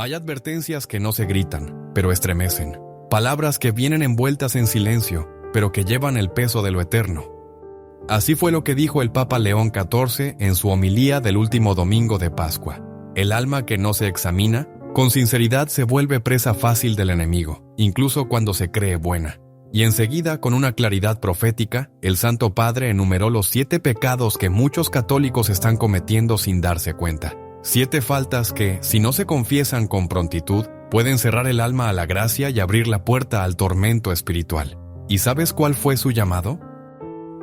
Hay advertencias que no se gritan, pero estremecen. Palabras que vienen envueltas en silencio, pero que llevan el peso de lo eterno. Así fue lo que dijo el Papa León XIV en su homilía del último domingo de Pascua. El alma que no se examina, con sinceridad se vuelve presa fácil del enemigo, incluso cuando se cree buena. Y enseguida, con una claridad profética, el Santo Padre enumeró los 7 pecados que muchos católicos están cometiendo sin darse cuenta. 7 faltas que, si no se confiesan con prontitud, pueden cerrar el alma a la gracia y abrir la puerta al tormento espiritual. ¿Y sabes cuál fue su llamado?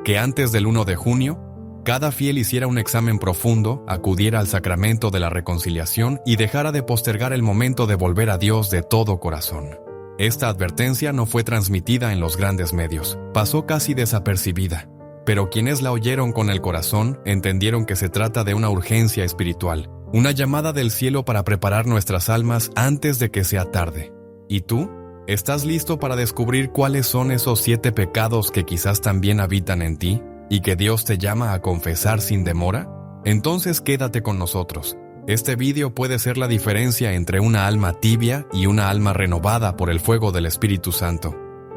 Que antes del 1 de junio, cada fiel hiciera un examen profundo, acudiera al sacramento de la reconciliación y dejara de postergar el momento de volver a Dios de todo corazón. Esta advertencia no fue transmitida en los grandes medios, pasó casi desapercibida, pero quienes la oyeron con el corazón entendieron que se trata de una urgencia espiritual, una llamada del cielo para preparar nuestras almas antes de que sea tarde. ¿Y tú? ¿Estás listo para descubrir cuáles son esos 7 pecados que quizás también habitan en ti y que Dios te llama a confesar sin demora? Entonces quédate con nosotros. Este vídeo puede ser la diferencia entre una alma tibia y una alma renovada por el fuego del Espíritu Santo.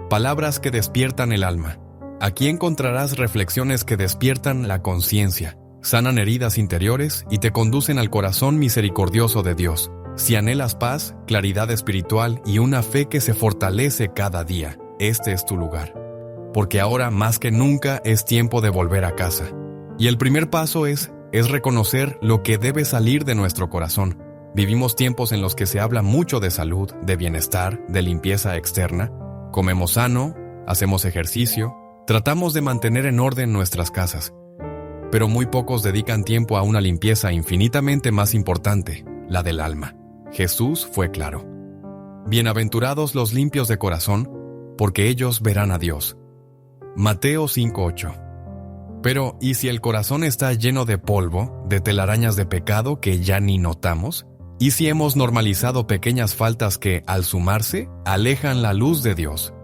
Palabras que despiertan el alma. Aquí encontrarás reflexiones que despiertan la conciencia, sanan heridas interiores y te conducen al corazón misericordioso de Dios. Si anhelas paz, claridad espiritual y una fe que se fortalece cada día, este es tu lugar. Porque ahora más que nunca es tiempo de volver a casa. Y el primer paso es reconocer lo que debe salir de nuestro corazón. Vivimos tiempos en los que se habla mucho de salud, de bienestar, de limpieza externa. Comemos sano, hacemos ejercicio, tratamos de mantener en orden nuestras casas. Pero muy pocos dedican tiempo a una limpieza infinitamente más importante, la del alma. Jesús fue claro. Bienaventurados los limpios de corazón, porque ellos verán a Dios. Mateo 5:8. Pero, ¿y si el corazón está lleno de polvo, de telarañas de pecado que ya ni notamos? ¿Y si hemos normalizado pequeñas faltas que, al sumarse, alejan la luz de Dios?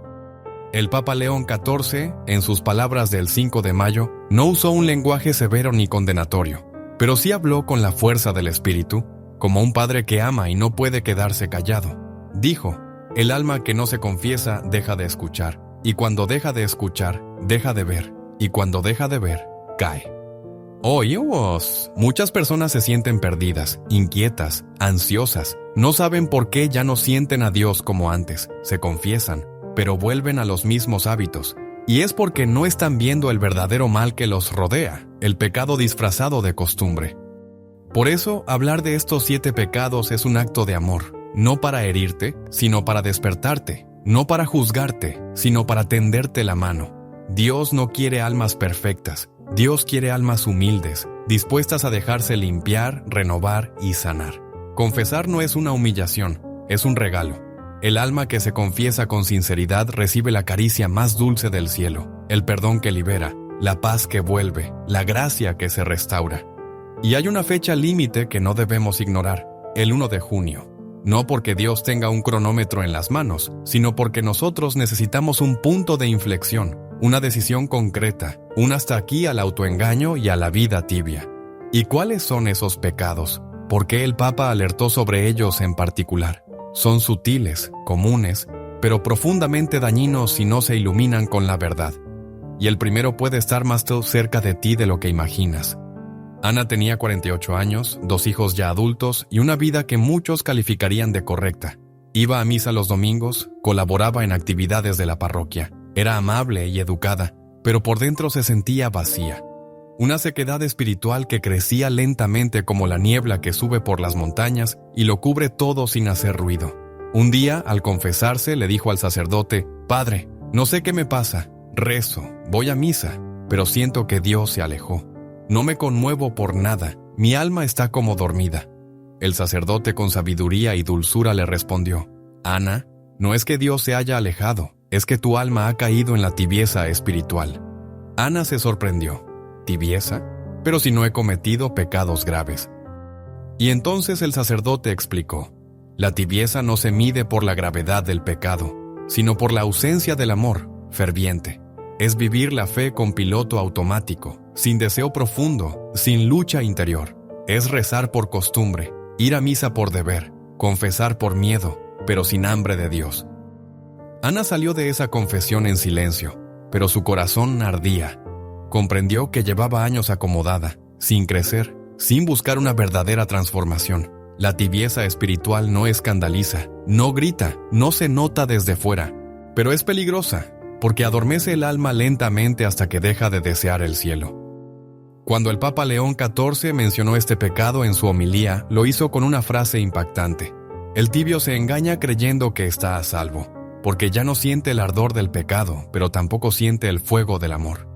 El Papa León XIV, en sus palabras del 5 de mayo, no usó un lenguaje severo ni condenatorio, pero sí habló con la fuerza del Espíritu, como un padre que ama y no puede quedarse callado. Dijo, el alma que no se confiesa deja de escuchar, y cuando deja de escuchar, deja de ver. Y cuando deja de ver, cae. Muchas personas se sienten perdidas, inquietas, ansiosas. No saben por qué ya no sienten a Dios como antes. Se confiesan, pero vuelven a los mismos hábitos. Y es porque no están viendo el verdadero mal que los rodea, el pecado disfrazado de costumbre. Por eso, hablar de estos 7 pecados es un acto de amor, no para herirte, sino para despertarte, no para juzgarte, sino para tenderte la mano. Dios no quiere almas perfectas, Dios quiere almas humildes, dispuestas a dejarse limpiar, renovar y sanar. Confesar no es una humillación, es un regalo. El alma que se confiesa con sinceridad recibe la caricia más dulce del cielo, el perdón que libera, la paz que vuelve, la gracia que se restaura. Y hay una fecha límite que no debemos ignorar, el 1 de junio. No porque Dios tenga un cronómetro en las manos, sino porque nosotros necesitamos un punto de inflexión, una decisión concreta, un hasta aquí al autoengaño y a la vida tibia. ¿Y cuáles son esos pecados? ¿Por qué el Papa alertó sobre ellos en particular? Son sutiles, comunes, pero profundamente dañinos si no se iluminan con la verdad. Y el primero puede estar más cerca de ti de lo que imaginas. Ana tenía 48 años, 2 hijos ya adultos y una vida que muchos calificarían de correcta. Iba a misa los domingos, colaboraba en actividades de la parroquia. Era amable y educada, pero por dentro se sentía vacía. Una sequedad espiritual que crecía lentamente como la niebla que sube por las montañas y lo cubre todo sin hacer ruido. Un día, al confesarse, le dijo al sacerdote, «Padre, no sé qué me pasa, rezo, voy a misa, pero siento que Dios se alejó. No me conmuevo por nada, mi alma está como dormida». El sacerdote con sabiduría y dulzura le respondió, «Ana, no es que Dios se haya alejado, es que tu alma ha caído en la tibieza espiritual». Ana se sorprendió. ¿Tibieza? Pero si no he cometido pecados graves. Y entonces el sacerdote explicó, la tibieza no se mide por la gravedad del pecado, sino por la ausencia del amor ferviente. Es vivir la fe con piloto automático, sin deseo profundo, sin lucha interior. Es rezar por costumbre, ir a misa por deber, confesar por miedo, pero sin hambre de Dios. Ana salió de esa confesión en silencio, pero su corazón ardía. Comprendió que llevaba años acomodada, sin crecer, sin buscar una verdadera transformación. La tibieza espiritual no escandaliza, no grita, no se nota desde fuera, pero es peligrosa, porque adormece el alma lentamente hasta que deja de desear el cielo. Cuando el Papa León XIV mencionó este pecado en su homilía, lo hizo con una frase impactante. El tibio se engaña creyendo que está a salvo, porque ya no siente el ardor del pecado, pero tampoco siente el fuego del amor.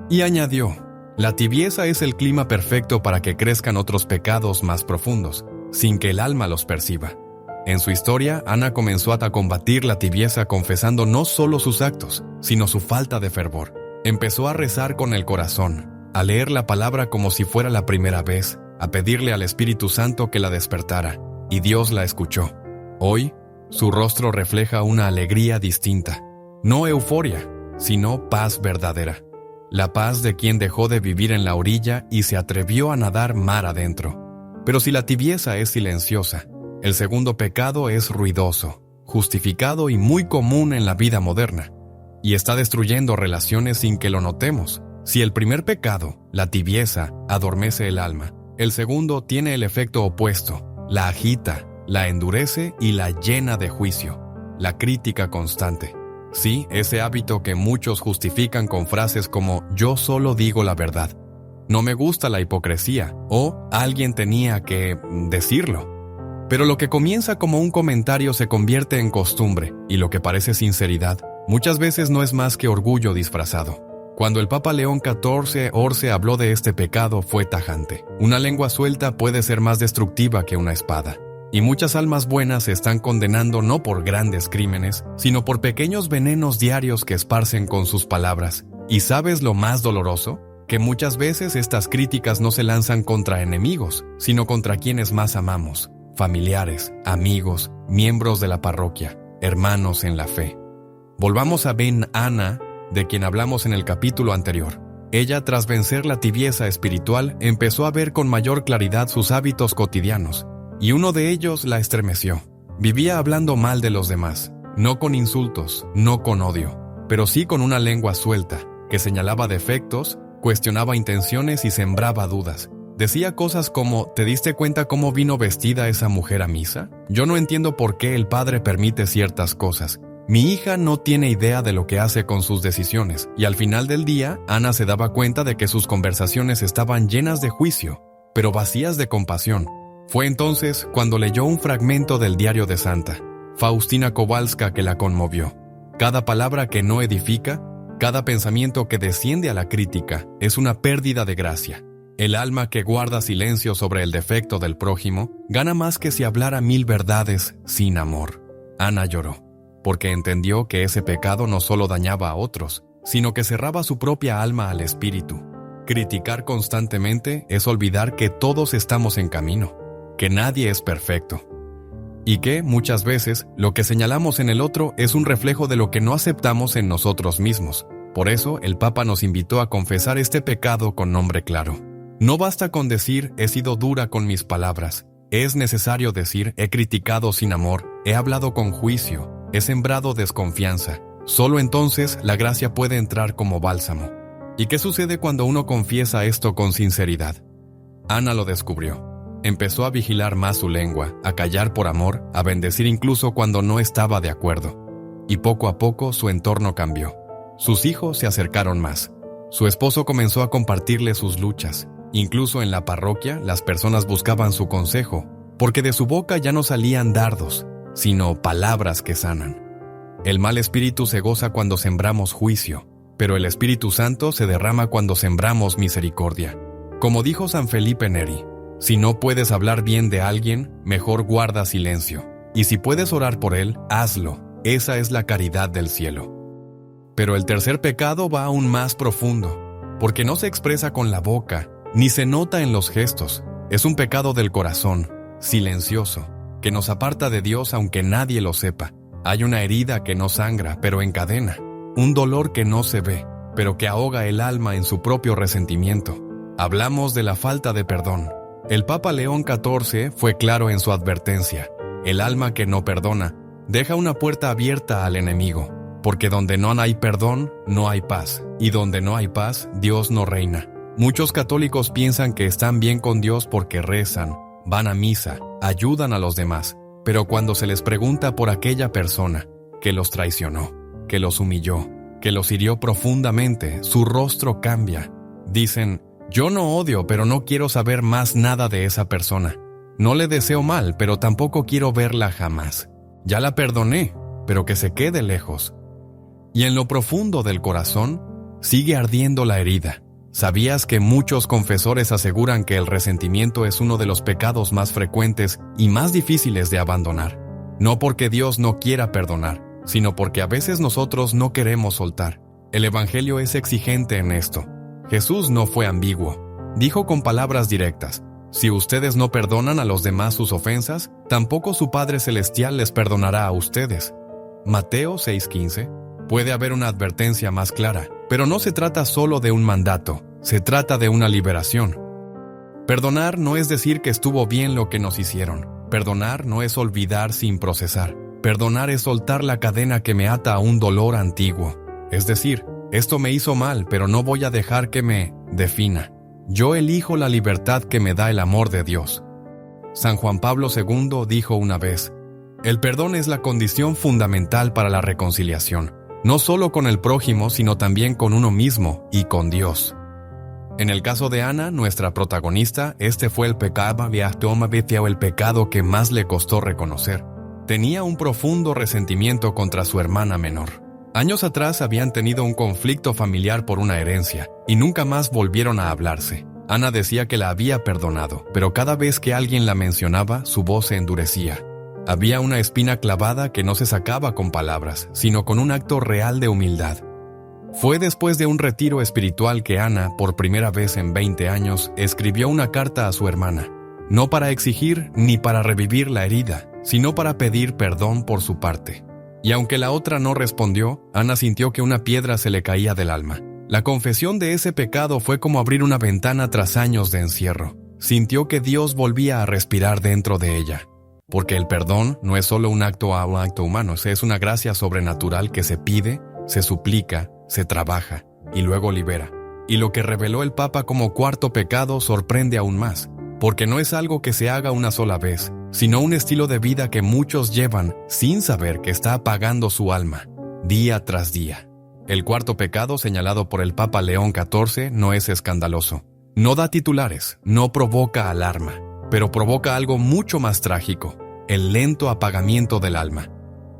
Y añadió, la tibieza es el clima perfecto para que crezcan otros pecados más profundos, sin que el alma los perciba. En su historia, Ana comenzó a combatir la tibieza confesando no solo sus actos, sino su falta de fervor. Empezó a rezar con el corazón, a leer la palabra como si fuera la primera vez, a pedirle al Espíritu Santo que la despertara, y Dios la escuchó. Hoy, su rostro refleja una alegría distinta, no euforia, sino paz verdadera. La paz de quien dejó de vivir en la orilla y se atrevió a nadar mar adentro. Pero si la tibieza es silenciosa, el segundo pecado es ruidoso, justificado y muy común en la vida moderna, y está destruyendo relaciones sin que lo notemos. Si el primer pecado, la tibieza, adormece el alma, el segundo tiene el efecto opuesto, la agita, la endurece y la llena de juicio, la crítica constante. Sí, ese hábito que muchos justifican con frases como «yo solo digo la verdad», «no me gusta la hipocresía» o «alguien tenía que decirlo». Pero lo que comienza como un comentario se convierte en costumbre, y lo que parece sinceridad muchas veces no es más que orgullo disfrazado. Cuando el Papa León XIV habló de este pecado fue tajante. Una lengua suelta puede ser más destructiva que una espada. Y muchas almas buenas se están condenando no por grandes crímenes, sino por pequeños venenos diarios que esparcen con sus palabras. ¿Y sabes lo más doloroso? Que muchas veces estas críticas no se lanzan contra enemigos, sino contra quienes más amamos, familiares, amigos, miembros de la parroquia, hermanos en la fe. Volvamos a Ana, de quien hablamos en el capítulo anterior. Ella, tras vencer la tibieza espiritual, empezó a ver con mayor claridad sus hábitos cotidianos, y uno de ellos la estremeció. Vivía hablando mal de los demás, no con insultos, no con odio, pero sí con una lengua suelta, que señalaba defectos, cuestionaba intenciones y sembraba dudas. Decía cosas como, ¿te diste cuenta cómo vino vestida esa mujer a misa? Yo no entiendo por qué el padre permite ciertas cosas. Mi hija no tiene idea de lo que hace con sus decisiones, y al final del día, Ana se daba cuenta de que sus conversaciones estaban llenas de juicio, pero vacías de compasión. Fue entonces cuando leyó un fragmento del diario de Santa Faustina Kowalska que la conmovió. Cada palabra que no edifica, cada pensamiento que desciende a la crítica, es una pérdida de gracia. El alma que guarda silencio sobre el defecto del prójimo gana más que si hablara 1000 verdades sin amor. Ana lloró, porque entendió que ese pecado no solo dañaba a otros, sino que cerraba su propia alma al espíritu. Criticar constantemente es olvidar que todos estamos en camino, que nadie es perfecto, y que, muchas veces, lo que señalamos en el otro es un reflejo de lo que no aceptamos en nosotros mismos. Por eso, el Papa nos invitó a confesar este pecado con nombre claro. No basta con decir, he sido dura con mis palabras. Es necesario decir, he criticado sin amor, he hablado con juicio, he sembrado desconfianza. Solo entonces la gracia puede entrar como bálsamo. ¿Y qué sucede cuando uno confiesa esto con sinceridad? Ana lo descubrió. Empezó a vigilar más su lengua, a callar por amor, a bendecir incluso cuando no estaba de acuerdo. Y poco a poco su entorno cambió. Sus hijos se acercaron más. Su esposo comenzó a compartirle sus luchas. Incluso en la parroquia, las personas buscaban su consejo, porque de su boca ya no salían dardos, sino palabras que sanan. El mal espíritu se goza cuando sembramos juicio, pero el Espíritu Santo se derrama cuando sembramos misericordia. Como dijo San Felipe Neri, si no puedes hablar bien de alguien, mejor guarda silencio. Y si puedes orar por él, hazlo. Esa es la caridad del cielo. Pero el tercer pecado va aún más profundo, porque no se expresa con la boca, ni se nota en los gestos. Es un pecado del corazón, silencioso, que nos aparta de Dios aunque nadie lo sepa. Hay una herida que no sangra, pero encadena. Un dolor que no se ve, pero que ahoga el alma en su propio resentimiento. Hablamos de la falta de perdón. El Papa León XIV fue claro en su advertencia. El alma que no perdona deja una puerta abierta al enemigo, porque donde no hay perdón, no hay paz, y donde no hay paz, Dios no reina. Muchos católicos piensan que están bien con Dios porque rezan, van a misa, ayudan a los demás, pero cuando se les pregunta por aquella persona que los traicionó, que los humilló, que los hirió profundamente, su rostro cambia. Dicen, yo no odio, pero no quiero saber más nada de esa persona. No le deseo mal, pero tampoco quiero verla jamás. Ya la perdoné, pero que se quede lejos. Y en lo profundo del corazón, sigue ardiendo la herida. ¿Sabías que muchos confesores aseguran que el resentimiento es uno de los pecados más frecuentes y más difíciles de abandonar? No porque Dios no quiera perdonar, sino porque a veces nosotros no queremos soltar. El Evangelio es exigente en esto. Jesús no fue ambiguo. Dijo con palabras directas, si ustedes no perdonan a los demás sus ofensas, tampoco su Padre Celestial les perdonará a ustedes. Mateo 6:15. Puede haber una advertencia más clara, pero no se trata solo de un mandato, se trata de una liberación. Perdonar no es decir que estuvo bien lo que nos hicieron. Perdonar no es olvidar sin procesar. Perdonar es soltar la cadena que me ata a un dolor antiguo. Es decir, esto me hizo mal, pero no voy a dejar que me defina. Yo elijo la libertad que me da el amor de Dios. San Juan Pablo II dijo una vez, el perdón es la condición fundamental para la reconciliación, no solo con el prójimo, sino también con uno mismo y con Dios. En el caso de Ana, nuestra protagonista, este fue el pecado que más le costó reconocer. Tenía un profundo resentimiento contra su hermana menor. Años atrás habían tenido un conflicto familiar por una herencia y nunca más volvieron a hablarse. Ana decía que la había perdonado, pero cada vez que alguien la mencionaba, su voz se endurecía. Había una espina clavada que no se sacaba con palabras, sino con un acto real de humildad. Fue después de un retiro espiritual que Ana, por primera vez en 20 años, escribió una carta a su hermana, no para exigir ni para revivir la herida, sino para pedir perdón por su parte. Y aunque la otra no respondió, Ana sintió que una piedra se le caía del alma. La confesión de ese pecado fue como abrir una ventana tras años de encierro. Sintió que Dios volvía a respirar dentro de ella. Porque el perdón no es solo un acto humano, es una gracia sobrenatural que se pide, se suplica, se trabaja y luego libera. Y lo que reveló el Papa como cuarto pecado sorprende aún más, porque no es algo que se haga una sola vez, sino un estilo de vida que muchos llevan sin saber que está apagando su alma, día tras día. El cuarto pecado señalado por el Papa León XIV no es escandaloso. No da titulares, no provoca alarma, pero provoca algo mucho más trágico, el lento apagamiento del alma.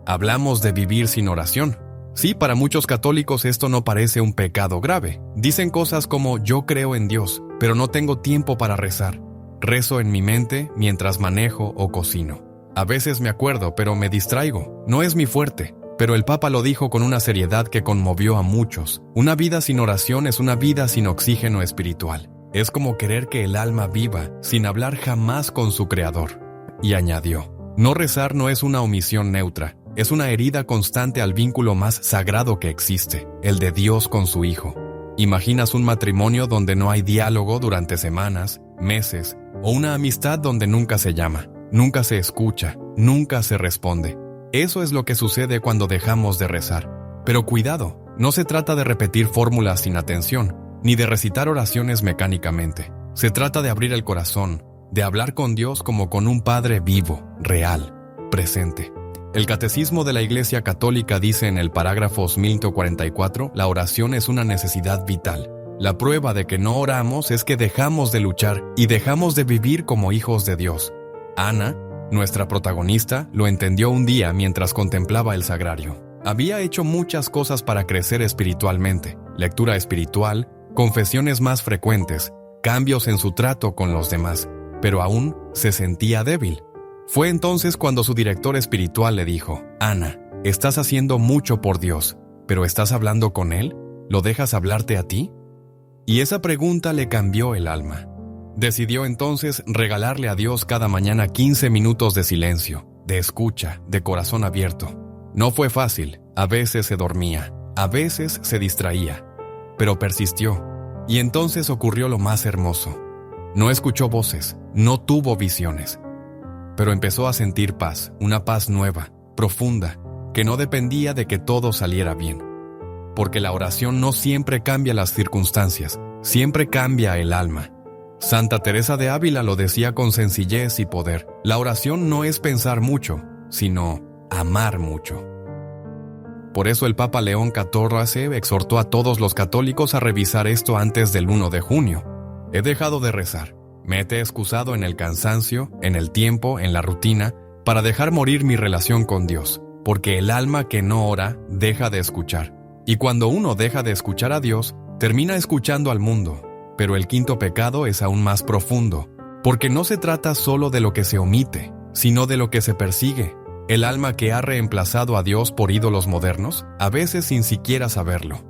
Hablamos de vivir sin oración. Sí, para muchos católicos esto no parece un pecado grave. Dicen cosas como yo creo en Dios, pero no tengo tiempo para rezar. Rezo en mi mente mientras manejo o cocino. A veces me acuerdo, pero me distraigo. No es mi fuerte. Pero el Papa lo dijo con una seriedad que conmovió a muchos. Una vida sin oración es una vida sin oxígeno espiritual. Es como querer que el alma viva sin hablar jamás con su Creador. Y añadió, no rezar no es una omisión neutra, es una herida constante al vínculo más sagrado que existe, el de Dios con su Hijo. ¿Imaginas un matrimonio donde no hay diálogo durante semanas, meses, o una amistad donde nunca se llama, nunca se escucha, nunca se responde? Eso es lo que sucede cuando dejamos de rezar. Pero cuidado, no se trata de repetir fórmulas sin atención, ni de recitar oraciones mecánicamente. Se trata de abrir el corazón, de hablar con Dios como con un Padre vivo, real, presente. El Catecismo de la Iglesia Católica dice en el parágrafo 1044, la oración es una necesidad vital. La prueba de que no oramos es que dejamos de luchar y dejamos de vivir como hijos de Dios. Ana, nuestra protagonista, lo entendió un día mientras contemplaba el sagrario. Había hecho muchas cosas para crecer espiritualmente, lectura espiritual, confesiones más frecuentes, cambios en su trato con los demás, pero aún se sentía débil. Fue entonces cuando su director espiritual le dijo, Ana, estás haciendo mucho por Dios, pero ¿estás hablando con Él? ¿Lo dejas hablarte a ti? Y esa pregunta le cambió el alma. Decidió entonces regalarle a Dios cada mañana 15 minutos de silencio, de escucha, de corazón abierto. No fue fácil, a veces se dormía, a veces se distraía, pero persistió. Y entonces ocurrió lo más hermoso. No escuchó voces, no tuvo visiones, pero empezó a sentir paz, una paz nueva, profunda, que no dependía de que todo saliera bien. Porque la oración no siempre cambia las circunstancias, siempre cambia el alma. Santa Teresa de Ávila lo decía con sencillez y poder: la oración no es pensar mucho, sino amar mucho. Por eso el Papa León XIV exhortó a todos los católicos a revisar esto antes del 1 de junio. He dejado de rezar. Me he excusado en el cansancio, en el tiempo, en la rutina, para dejar morir mi relación con Dios, porque el alma que no ora deja de escuchar. Y cuando uno deja de escuchar a Dios, termina escuchando al mundo. Pero el quinto pecado es aún más profundo, porque no se trata solo de lo que se omite, sino de lo que se persigue. El alma que ha reemplazado a Dios por ídolos modernos, a veces sin siquiera saberlo.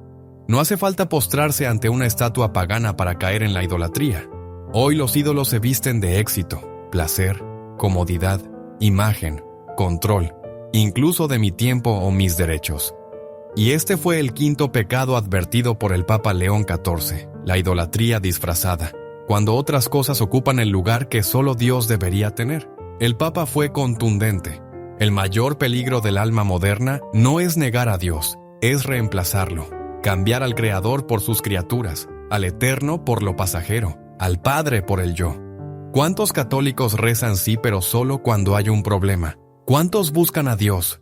No hace falta postrarse ante una estatua pagana para caer en la idolatría. Hoy los ídolos se visten de éxito, placer, comodidad, imagen, control, incluso de mi tiempo o mis derechos. Y este fue el quinto pecado advertido por el Papa León XIV, la idolatría disfrazada, cuando otras cosas ocupan el lugar que solo Dios debería tener. El Papa fue contundente. El mayor peligro del alma moderna no es negar a Dios, es reemplazarlo, cambiar al Creador por sus criaturas, al Eterno por lo pasajero, al Padre por el yo. ¿Cuántos católicos rezan sí pero solo cuando hay un problema? ¿Cuántos buscan a Dios,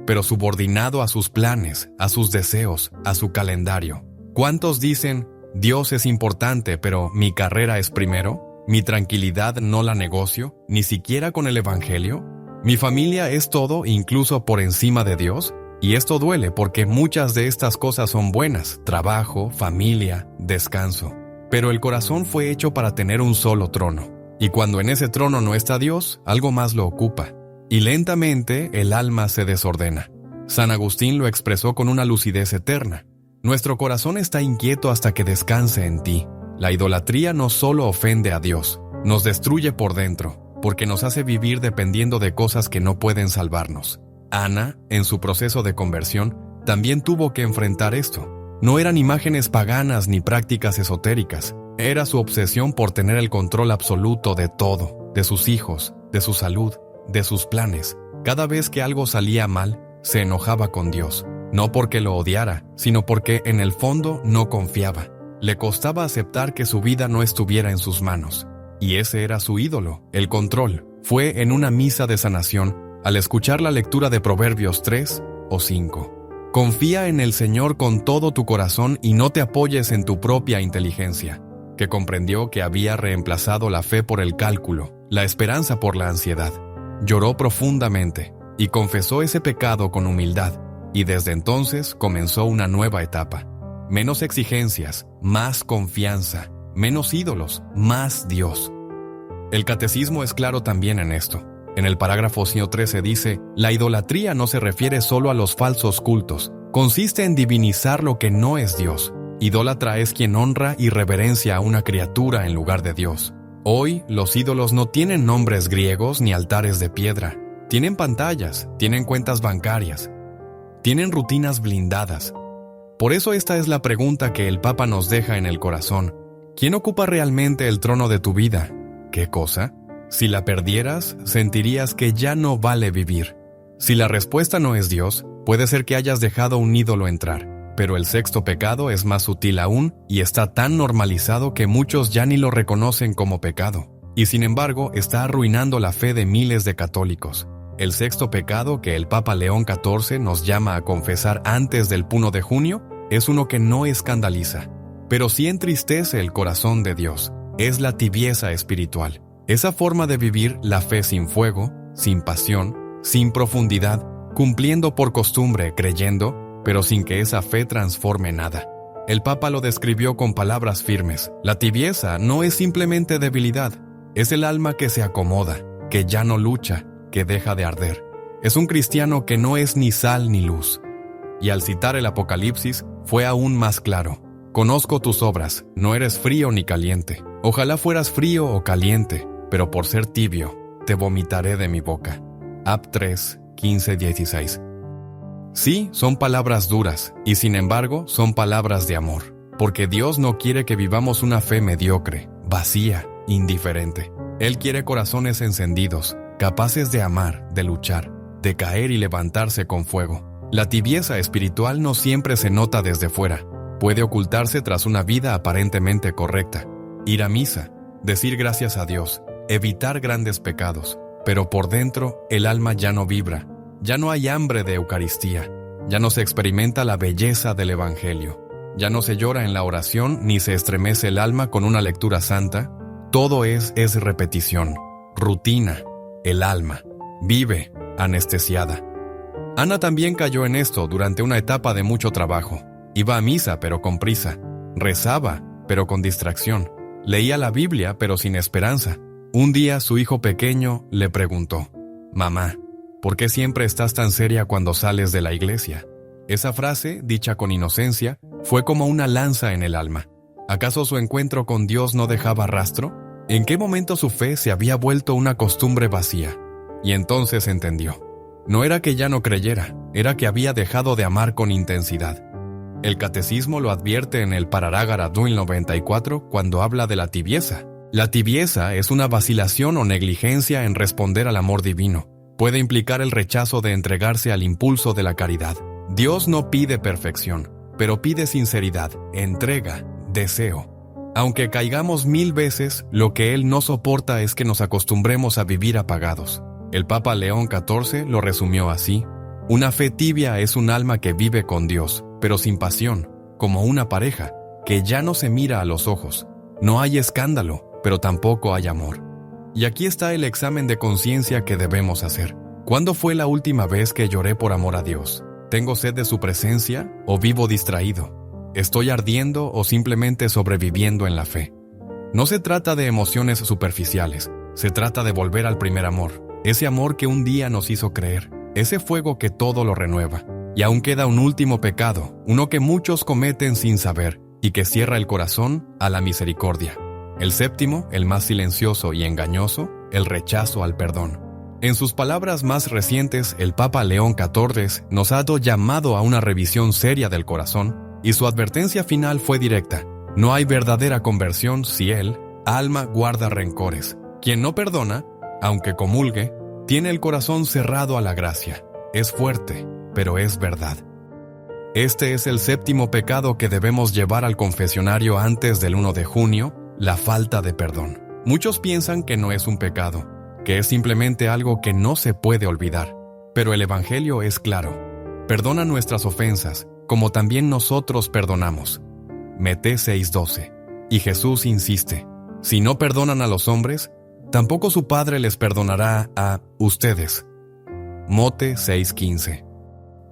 pero subordinado a sus planes, a sus deseos, a su calendario? ¿Cuántos dicen, Dios es importante pero mi carrera es primero? ¿Mi tranquilidad no la negocio, ni siquiera con el Evangelio? ¿Mi familia es todo incluso por encima de Dios? Y esto duele porque muchas de estas cosas son buenas: trabajo, familia, descanso. Pero el corazón fue hecho para tener un solo trono. Y cuando en ese trono no está Dios, algo más lo ocupa. Y lentamente el alma se desordena. San Agustín lo expresó con una lucidez eterna: nuestro corazón está inquieto hasta que descanse en ti. La idolatría no solo ofende a Dios, nos destruye por dentro, porque nos hace vivir dependiendo de cosas que no pueden salvarnos. Ana, en su proceso de conversión, también tuvo que enfrentar esto. No eran imágenes paganas ni prácticas esotéricas, era su obsesión por tener el control absoluto de todo, de sus hijos, de su salud, de sus planes. Cada vez que algo salía mal, se enojaba con Dios, no porque lo odiara, sino porque en el fondo no confiaba. Le costaba aceptar que su vida no estuviera en sus manos. Y ese era su ídolo, el control. Fue en una misa de sanación, al escuchar la lectura de Proverbios 3 o 5. Confía en el Señor con todo tu corazón y no te apoyes en tu propia inteligencia, que comprendió que había reemplazado la fe por el cálculo, la esperanza por la ansiedad. Lloró profundamente y confesó ese pecado con humildad, y desde entonces comenzó una nueva etapa. Menos exigencias, más confianza. Menos ídolos, más Dios. El catecismo es claro también en esto. En el parágrafo 113 dice: la idolatría no se refiere solo a los falsos cultos. Consiste en divinizar lo que no es Dios. Idólatra es quien honra y reverencia a una criatura en lugar de Dios. Hoy, los ídolos no tienen nombres griegos ni altares de piedra. Tienen pantallas, tienen cuentas bancarias, tienen rutinas blindadas. Por eso esta es la pregunta que el Papa nos deja en el corazón. ¿Quién ocupa realmente el trono de tu vida? ¿Qué cosa? Si la perdieras, sentirías que ya no vale vivir. Si la respuesta no es Dios, puede ser que hayas dejado un ídolo entrar. Pero el sexto pecado es más sutil aún y está tan normalizado que muchos ya ni lo reconocen como pecado. Y sin embargo, está arruinando la fe de miles de católicos. El sexto pecado que el Papa León XIV nos llama a confesar antes del 1 de junio es uno que no escandaliza, pero sí entristece el corazón de Dios. Es la tibieza espiritual. Esa forma de vivir la fe sin fuego, sin pasión, sin profundidad, cumpliendo por costumbre, creyendo, pero sin que esa fe transforme nada. El Papa lo describió con palabras firmes. La tibieza no es simplemente debilidad, es el alma que se acomoda, que ya no lucha, que deja de arder. Es un cristiano que no es ni sal ni luz. Y al citar el Apocalipsis, fue aún más claro. Conozco tus obras, no eres frío ni caliente. Ojalá fueras frío o caliente, pero por ser tibio, te vomitaré de mi boca. Ap 3, 15-16. Sí, son palabras duras, y sin embargo, son palabras de amor, porque Dios no quiere que vivamos una fe mediocre, vacía, indiferente. Él quiere corazones encendidos, capaces de amar, de luchar, de caer y levantarse con fuego. La tibieza espiritual no siempre se nota desde fuera. Puede ocultarse tras una vida aparentemente correcta. Ir a misa, decir gracias a Dios, evitar grandes pecados. Pero por dentro, el alma ya no vibra. Ya no hay hambre de Eucaristía. Ya no se experimenta la belleza del Evangelio. Ya no se llora en la oración ni se estremece el alma con una lectura santa. Todo es repetición, rutina. El alma vive anestesiada. Ana también cayó en esto durante una etapa de mucho trabajo. Iba a misa pero con prisa. Rezaba pero con distracción. Leía la Biblia pero sin esperanza. Un día su hijo pequeño le preguntó: «Mamá, ¿por qué siempre estás tan seria cuando sales de la iglesia?». Esa frase, dicha con inocencia, fue como una lanza en el alma. ¿Acaso su encuentro con Dios no dejaba rastro? ¿En qué momento su fe se había vuelto una costumbre vacía? Y entonces entendió. No era que ya no creyera, era que había dejado de amar con intensidad. El catecismo lo advierte en el Pararágara 94 cuando habla de la tibieza. La tibieza es una vacilación o negligencia en responder al amor divino. Puede implicar el rechazo de entregarse al impulso de la caridad. Dios no pide perfección, pero pide sinceridad, entrega, deseo. Aunque caigamos 1000 veces, lo que Él no soporta es que nos acostumbremos a vivir apagados. El Papa León XIV lo resumió así: una fe tibia es un alma que vive con Dios, pero sin pasión, como una pareja, que ya no se mira a los ojos. No hay escándalo, pero tampoco hay amor. Y aquí está el examen de conciencia que debemos hacer. ¿Cuándo fue la última vez que lloré por amor a Dios? ¿Tengo sed de su presencia o vivo distraído? ¿Estoy ardiendo o simplemente sobreviviendo en la fe? No se trata de emociones superficiales, se trata de volver al primer amor, ese amor que un día nos hizo creer, ese fuego que todo lo renueva. Y aún queda un último pecado, uno que muchos cometen sin saber y que cierra el corazón a la misericordia. El séptimo, el más silencioso y engañoso, el rechazo al perdón. En sus palabras más recientes, el Papa León XIV nos ha llamado a una revisión seria del corazón, y su advertencia final fue directa: no hay verdadera conversión si el alma guarda rencores. Quien no perdona, aunque comulgue, tiene el corazón cerrado a la gracia. Es fuerte, pero es verdad. Este es el séptimo pecado que debemos llevar al confesionario antes del 1 de junio, la falta de perdón. Muchos piensan que no es un pecado, que es simplemente algo que no se puede olvidar. Pero el Evangelio es claro: perdona nuestras ofensas, como también nosotros perdonamos. Mete 6:12. Y Jesús insiste: si no perdonan a los hombres, tampoco su Padre les perdonará a ustedes. Mote 6:15.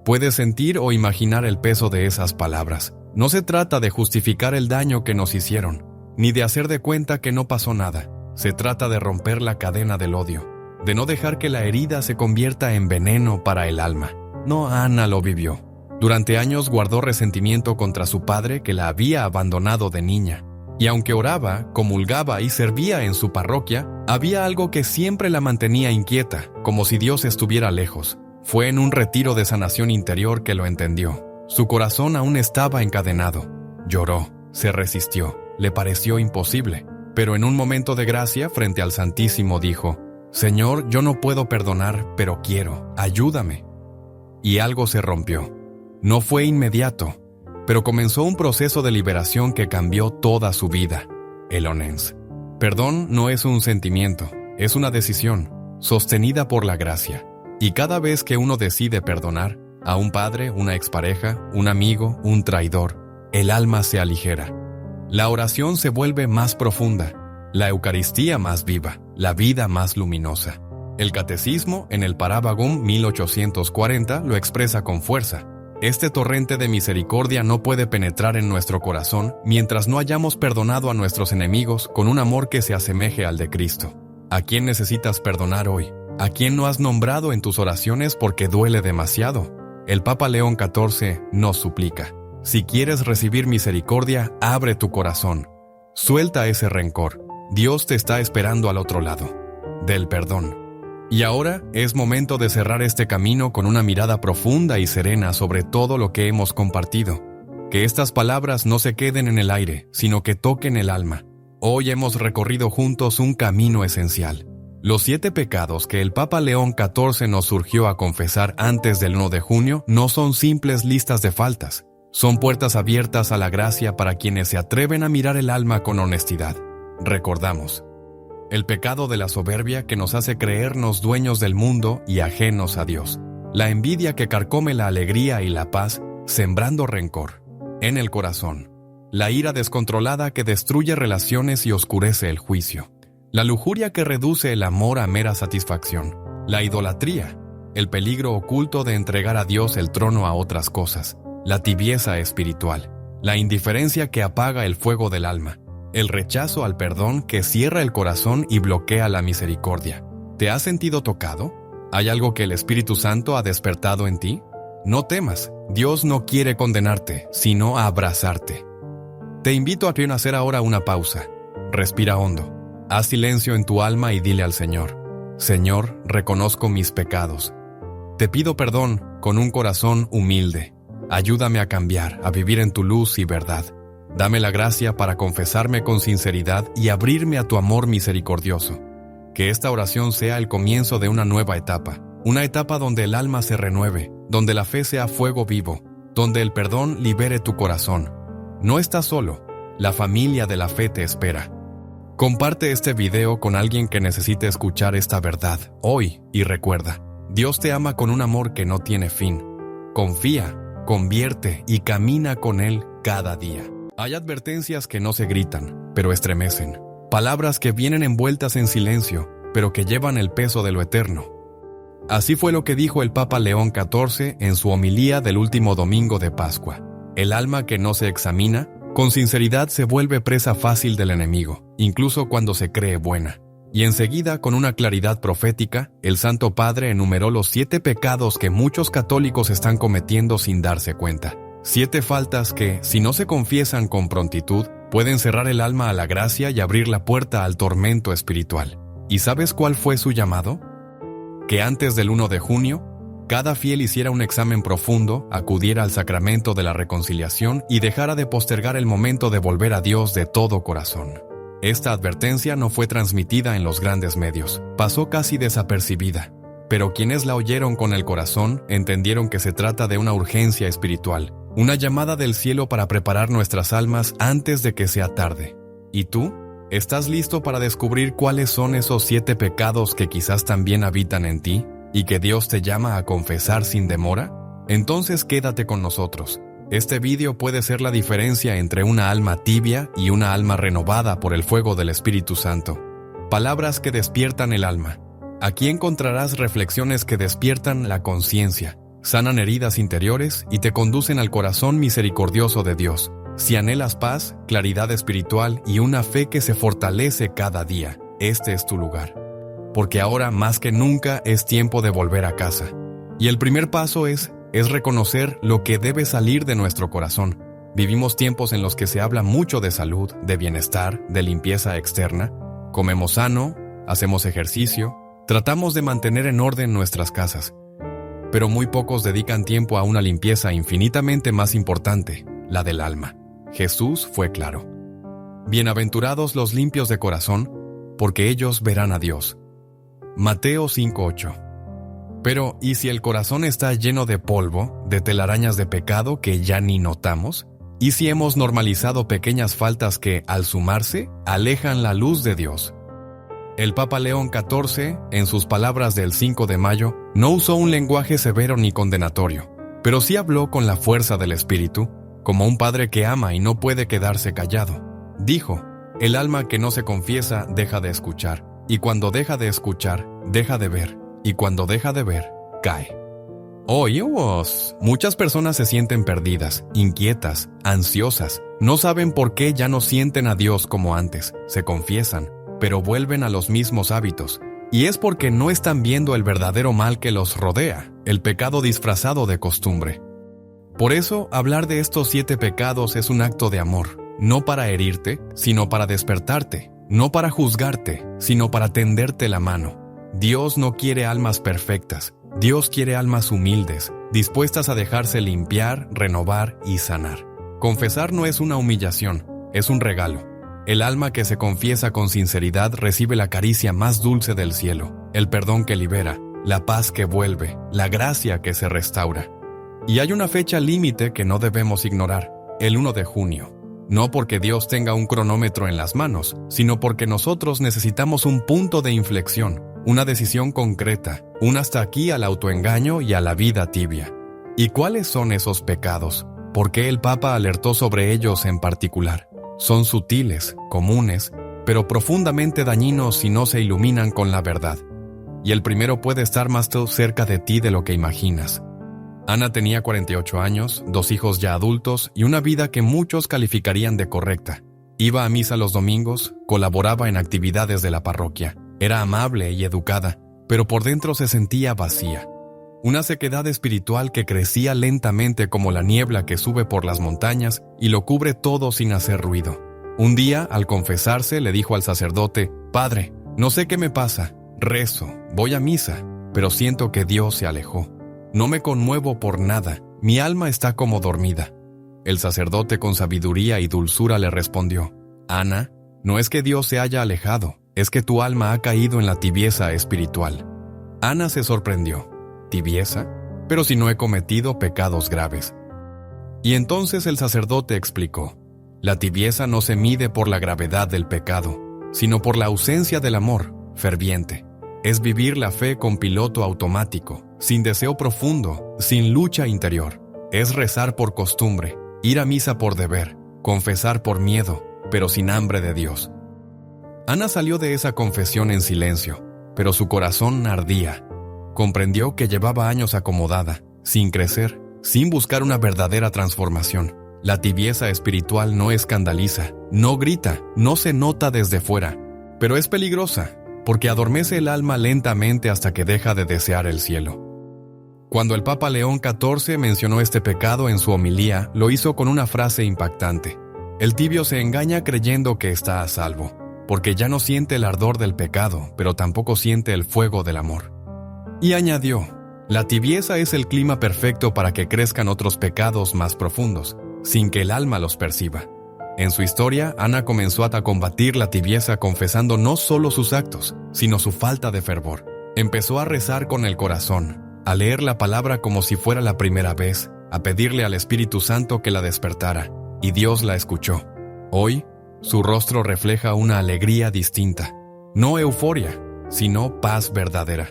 Puedes sentir o imaginar el peso de esas palabras. No se trata de justificar el daño que nos hicieron, ni de hacer de cuenta que no pasó nada. Se trata de romper la cadena del odio, de no dejar que la herida se convierta en veneno para el alma. No, Ana lo vivió. Durante años guardó resentimiento contra su padre que la había abandonado de niña. Y aunque oraba, comulgaba y servía en su parroquia, había algo que siempre la mantenía inquieta, como si Dios estuviera lejos. Fue en un retiro de sanación interior que lo entendió. Su corazón aún estaba encadenado. Lloró, se resistió, le pareció imposible. Pero en un momento de gracia frente al Santísimo dijo: Señor, yo no puedo perdonar, pero quiero, ayúdame. Y algo se rompió. No fue inmediato, pero comenzó un proceso de liberación que cambió toda su vida. El Onens. Perdón no es un sentimiento, es una decisión, sostenida por la gracia. Y cada vez que uno decide perdonar, a un padre, una expareja, un amigo, un traidor, el alma se aligera. La oración se vuelve más profunda, la Eucaristía más viva, la vida más luminosa. El Catecismo, en el Parábagum 1840, lo expresa con fuerza. Este torrente de misericordia no puede penetrar en nuestro corazón mientras no hayamos perdonado a nuestros enemigos con un amor que se asemeje al de Cristo. ¿A quién necesitas perdonar hoy? ¿A quién no has nombrado en tus oraciones porque duele demasiado? El Papa León XIV nos suplica: si quieres recibir misericordia, abre tu corazón. Suelta ese rencor. Dios te está esperando al otro lado, del perdón. Y ahora es momento de cerrar este camino con una mirada profunda y serena sobre todo lo que hemos compartido. Que estas palabras no se queden en el aire, sino que toquen el alma. Hoy hemos recorrido juntos un camino esencial. Los 7 pecados que el Papa León XIV nos surgió a confesar antes del 1 de junio no son simples listas de faltas. Son puertas abiertas a la gracia para quienes se atreven a mirar el alma con honestidad. Recordamos: el pecado de la soberbia que nos hace creernos dueños del mundo y ajenos a Dios. La envidia que carcome la alegría y la paz, sembrando rencor en el corazón. La ira descontrolada que destruye relaciones y oscurece el juicio. La lujuria que reduce el amor a mera satisfacción. La idolatría, el peligro oculto de entregar a Dios el trono a otras cosas. La tibieza espiritual, la indiferencia que apaga el fuego del alma. El rechazo al perdón que cierra el corazón y bloquea la misericordia. ¿Te has sentido tocado? ¿Hay algo que el Espíritu Santo ha despertado en ti? No temas, Dios no quiere condenarte, sino a abrazarte. Te invito a hacer ahora una pausa. Respira hondo. Haz silencio en tu alma y dile al Señor: Señor, reconozco mis pecados. Te pido perdón con un corazón humilde. Ayúdame a cambiar, a vivir en tu luz y verdad. Dame la gracia para confesarme con sinceridad y abrirme a tu amor misericordioso. Que esta oración sea el comienzo de una nueva etapa. Una etapa donde el alma se renueve, donde la fe sea fuego vivo, donde el perdón libere tu corazón. No estás solo. La familia de la fe te espera. Comparte este video con alguien que necesite escuchar esta verdad hoy y recuerda: Dios te ama con un amor que no tiene fin. Confía, convierte y camina con Él cada día. Hay advertencias que no se gritan, pero estremecen. Palabras que vienen envueltas en silencio, pero que llevan el peso de lo eterno. Así fue lo que dijo el Papa León XIV en su homilía del último domingo de Pascua. El alma que no se examina, con sinceridad se vuelve presa fácil del enemigo, incluso cuando se cree buena. Y enseguida, con una claridad profética, el Santo Padre enumeró los 7 pecados que muchos católicos están cometiendo sin darse cuenta. 7 faltas que, si no se confiesan con prontitud, pueden cerrar el alma a la gracia y abrir la puerta al tormento espiritual. ¿Y sabes cuál fue su llamado? Que antes del 1 de junio, cada fiel hiciera un examen profundo, acudiera al sacramento de la reconciliación y dejara de postergar el momento de volver a Dios de todo corazón. Esta advertencia no fue transmitida en los grandes medios, pasó casi desapercibida, pero quienes la oyeron con el corazón entendieron que se trata de una urgencia espiritual, una llamada del cielo para preparar nuestras almas antes de que sea tarde. ¿Y tú? ¿Estás listo para descubrir cuáles son esos 7 pecados que quizás también habitan en ti y que Dios te llama a confesar sin demora? Entonces quédate con nosotros. Este vídeo puede ser la diferencia entre una alma tibia y una alma renovada por el fuego del Espíritu Santo. Palabras que despiertan el alma. Aquí encontrarás reflexiones que despiertan la conciencia, sanan heridas interiores y te conducen al corazón misericordioso de Dios. Si anhelas paz, claridad espiritual y una fe que se fortalece cada día, este es tu lugar. Porque ahora más que nunca es tiempo de volver a casa. Y el primer paso es reconocer lo que debe salir de nuestro corazón. Vivimos tiempos en los que se habla mucho de salud, de bienestar, de limpieza externa. Comemos sano, hacemos ejercicio, tratamos de mantener en orden nuestras casas. Pero muy pocos dedican tiempo a una limpieza infinitamente más importante, la del alma. Jesús fue claro. Bienaventurados los limpios de corazón, porque ellos verán a Dios. Mateo 5:8. Pero, ¿y si el corazón está lleno de polvo, de telarañas de pecado que ya ni notamos? ¿Y si hemos normalizado pequeñas faltas que, al sumarse, alejan la luz de Dios? El Papa León XIV, en sus palabras del 5 de mayo, no usó un lenguaje severo ni condenatorio, pero sí habló con la fuerza del Espíritu, como un padre que ama y no puede quedarse callado. Dijo: el alma que no se confiesa deja de escuchar, y cuando deja de escuchar, deja de ver, y cuando deja de ver, cae. Hoy, muchas personas se sienten perdidas, inquietas, ansiosas, no saben por qué ya no sienten a Dios como antes, se confiesan, pero vuelven a los mismos hábitos. Y es porque no están viendo el verdadero mal que los rodea, el pecado disfrazado de costumbre. Por eso, hablar de estos 7 pecados es un acto de amor, no para herirte, sino para despertarte, no para juzgarte, sino para tenderte la mano. Dios no quiere almas perfectas, Dios quiere almas humildes, dispuestas a dejarse limpiar, renovar y sanar. Confesar no es una humillación, es un regalo. El alma que se confiesa con sinceridad recibe la caricia más dulce del cielo, el perdón que libera, la paz que vuelve, la gracia que se restaura. Y hay una fecha límite que no debemos ignorar, el 1 de junio. No porque Dios tenga un cronómetro en las manos, sino porque nosotros necesitamos un punto de inflexión, una decisión concreta, un hasta aquí al autoengaño y a la vida tibia. ¿Y cuáles son esos pecados? ¿Por qué el Papa alertó sobre ellos en particular? Son sutiles, comunes, pero profundamente dañinos si no se iluminan con la verdad. Y el primero puede estar más cerca de ti de lo que imaginas. Ana tenía 48 años, 2 hijos ya adultos y una vida que muchos calificarían de correcta. Iba a misa los domingos, colaboraba en actividades de la parroquia, era amable y educada, pero por dentro se sentía vacía. Una sequedad espiritual que crecía lentamente como la niebla que sube por las montañas y lo cubre todo sin hacer ruido. Un día, al confesarse, le dijo al sacerdote: «Padre, no sé qué me pasa, rezo, voy a misa, pero siento que Dios se alejó. No me conmuevo por nada, mi alma está como dormida». El sacerdote con sabiduría y dulzura le respondió: «Ana, no es que Dios se haya alejado, es que tu alma ha caído en la tibieza espiritual». Ana se sorprendió. ¿Tibieza? Pero si no he cometido pecados graves. Y entonces el sacerdote explicó: la tibieza no se mide por la gravedad del pecado, sino por la ausencia del amor ferviente. Es vivir la fe con piloto automático, sin deseo profundo, sin lucha interior. Es rezar por costumbre, ir a misa por deber, confesar por miedo, pero sin hambre de Dios. Ana salió de esa confesión en silencio, pero su corazón ardía. Comprendió que llevaba años acomodada, sin crecer, sin buscar una verdadera transformación. La tibieza espiritual no escandaliza, no grita, no se nota desde fuera, pero es peligrosa, porque adormece el alma lentamente hasta que deja de desear el cielo. Cuando el Papa León XIV mencionó este pecado en su homilía, lo hizo con una frase impactante: el tibio se engaña creyendo que está a salvo, porque ya no siente el ardor del pecado, pero tampoco siente el fuego del amor. Y añadió: la tibieza es el clima perfecto para que crezcan otros pecados más profundos, sin que el alma los perciba. En su historia, Ana comenzó a combatir la tibieza confesando no solo sus actos, sino su falta de fervor. Empezó a rezar con el corazón, a leer la palabra como si fuera la primera vez, a pedirle al Espíritu Santo que la despertara, y Dios la escuchó. Hoy, su rostro refleja una alegría distinta, no euforia, sino paz verdadera.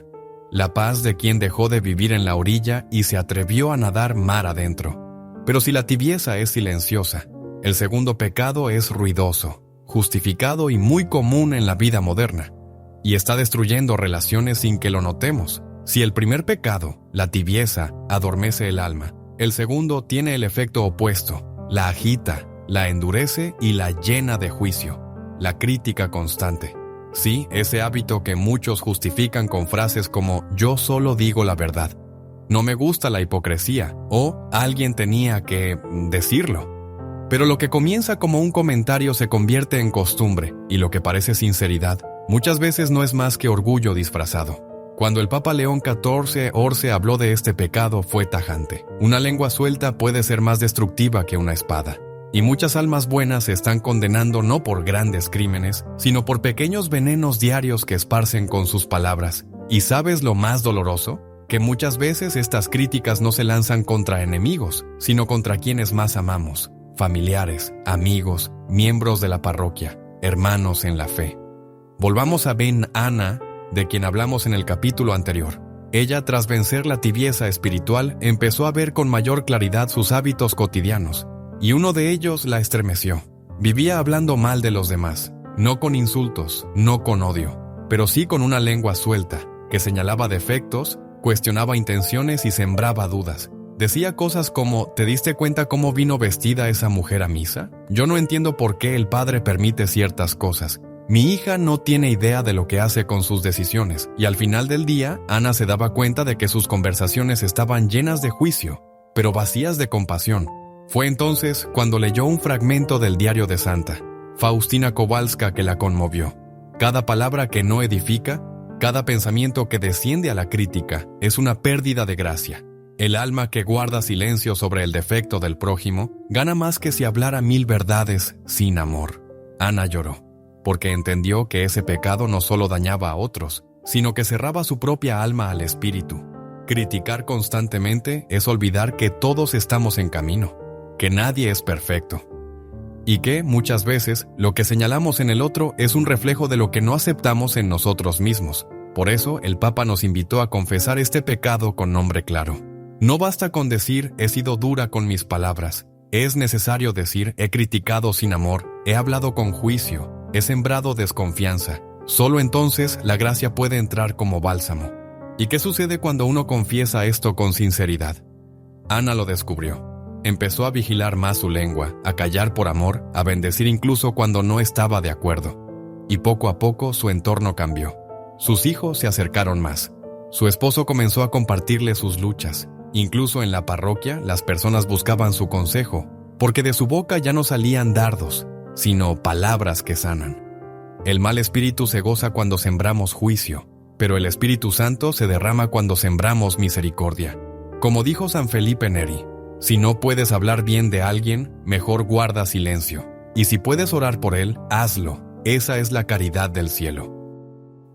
La paz de quien dejó de vivir en la orilla y se atrevió a nadar mar adentro. Pero si la tibieza es silenciosa, el segundo pecado es ruidoso, justificado y muy común en la vida moderna, y está destruyendo relaciones sin que lo notemos. Si el primer pecado, la tibieza, adormece el alma, el segundo tiene el efecto opuesto, la agita, la endurece y la llena de juicio, la crítica constante. Sí, ese hábito que muchos justifican con frases como «yo solo digo la verdad», «no me gusta la hipocresía» o «alguien tenía que decirlo». Pero lo que comienza como un comentario se convierte en costumbre, y lo que parece sinceridad muchas veces no es más que orgullo disfrazado. Cuando el Papa León XIV habló de este pecado fue tajante. Una lengua suelta puede ser más destructiva que una espada. Y muchas almas buenas se están condenando no por grandes crímenes, sino por pequeños venenos diarios que esparcen con sus palabras. ¿Y sabes lo más doloroso? Que muchas veces estas críticas no se lanzan contra enemigos, sino contra quienes más amamos, familiares, amigos, miembros de la parroquia, hermanos en la fe. Volvamos a Ana, de quien hablamos en el capítulo anterior. Ella, tras vencer la tibieza espiritual, empezó a ver con mayor claridad sus hábitos cotidianos. Y uno de ellos la estremeció. Vivía hablando mal de los demás, no con insultos, no con odio, pero sí con una lengua suelta, que señalaba defectos, cuestionaba intenciones y sembraba dudas. Decía cosas como: ¿te diste cuenta cómo vino vestida esa mujer a misa? Yo no entiendo por qué el padre permite ciertas cosas. Mi hija no tiene idea de lo que hace con sus decisiones. Y al final del día, Ana se daba cuenta de que sus conversaciones estaban llenas de juicio, pero vacías de compasión. Fue entonces cuando leyó un fragmento del diario de Santa Faustina Kowalska que la conmovió. Cada palabra que no edifica, cada pensamiento que desciende a la crítica, es una pérdida de gracia. El alma que guarda silencio sobre el defecto del prójimo gana más que si hablara 1000 verdades sin amor. Ana lloró, porque entendió que ese pecado no solo dañaba a otros, sino que cerraba su propia alma al espíritu. Criticar constantemente es olvidar que todos estamos en camino, que nadie es perfecto, y que, muchas veces, lo que señalamos en el otro es un reflejo de lo que no aceptamos en nosotros mismos. Por eso, el Papa nos invitó a confesar este pecado con nombre claro. No basta con decir, he sido dura con mis palabras. Es necesario decir, he criticado sin amor, he hablado con juicio, he sembrado desconfianza. Solo entonces la gracia puede entrar como bálsamo. ¿Y qué sucede cuando uno confiesa esto con sinceridad? Ana lo descubrió. Empezó a vigilar más su lengua, a callar por amor, a bendecir incluso cuando no estaba de acuerdo. Y poco a poco su entorno cambió. Sus hijos se acercaron más. Su esposo comenzó a compartirle sus luchas. Incluso en la parroquia, las personas buscaban su consejo, porque de su boca ya no salían dardos, sino palabras que sanan. El mal espíritu se goza cuando sembramos juicio, pero el Espíritu Santo se derrama cuando sembramos misericordia. Como dijo San Felipe Neri, si no puedes hablar bien de alguien, mejor guarda silencio. Y si puedes orar por él, hazlo. Esa es la caridad del cielo.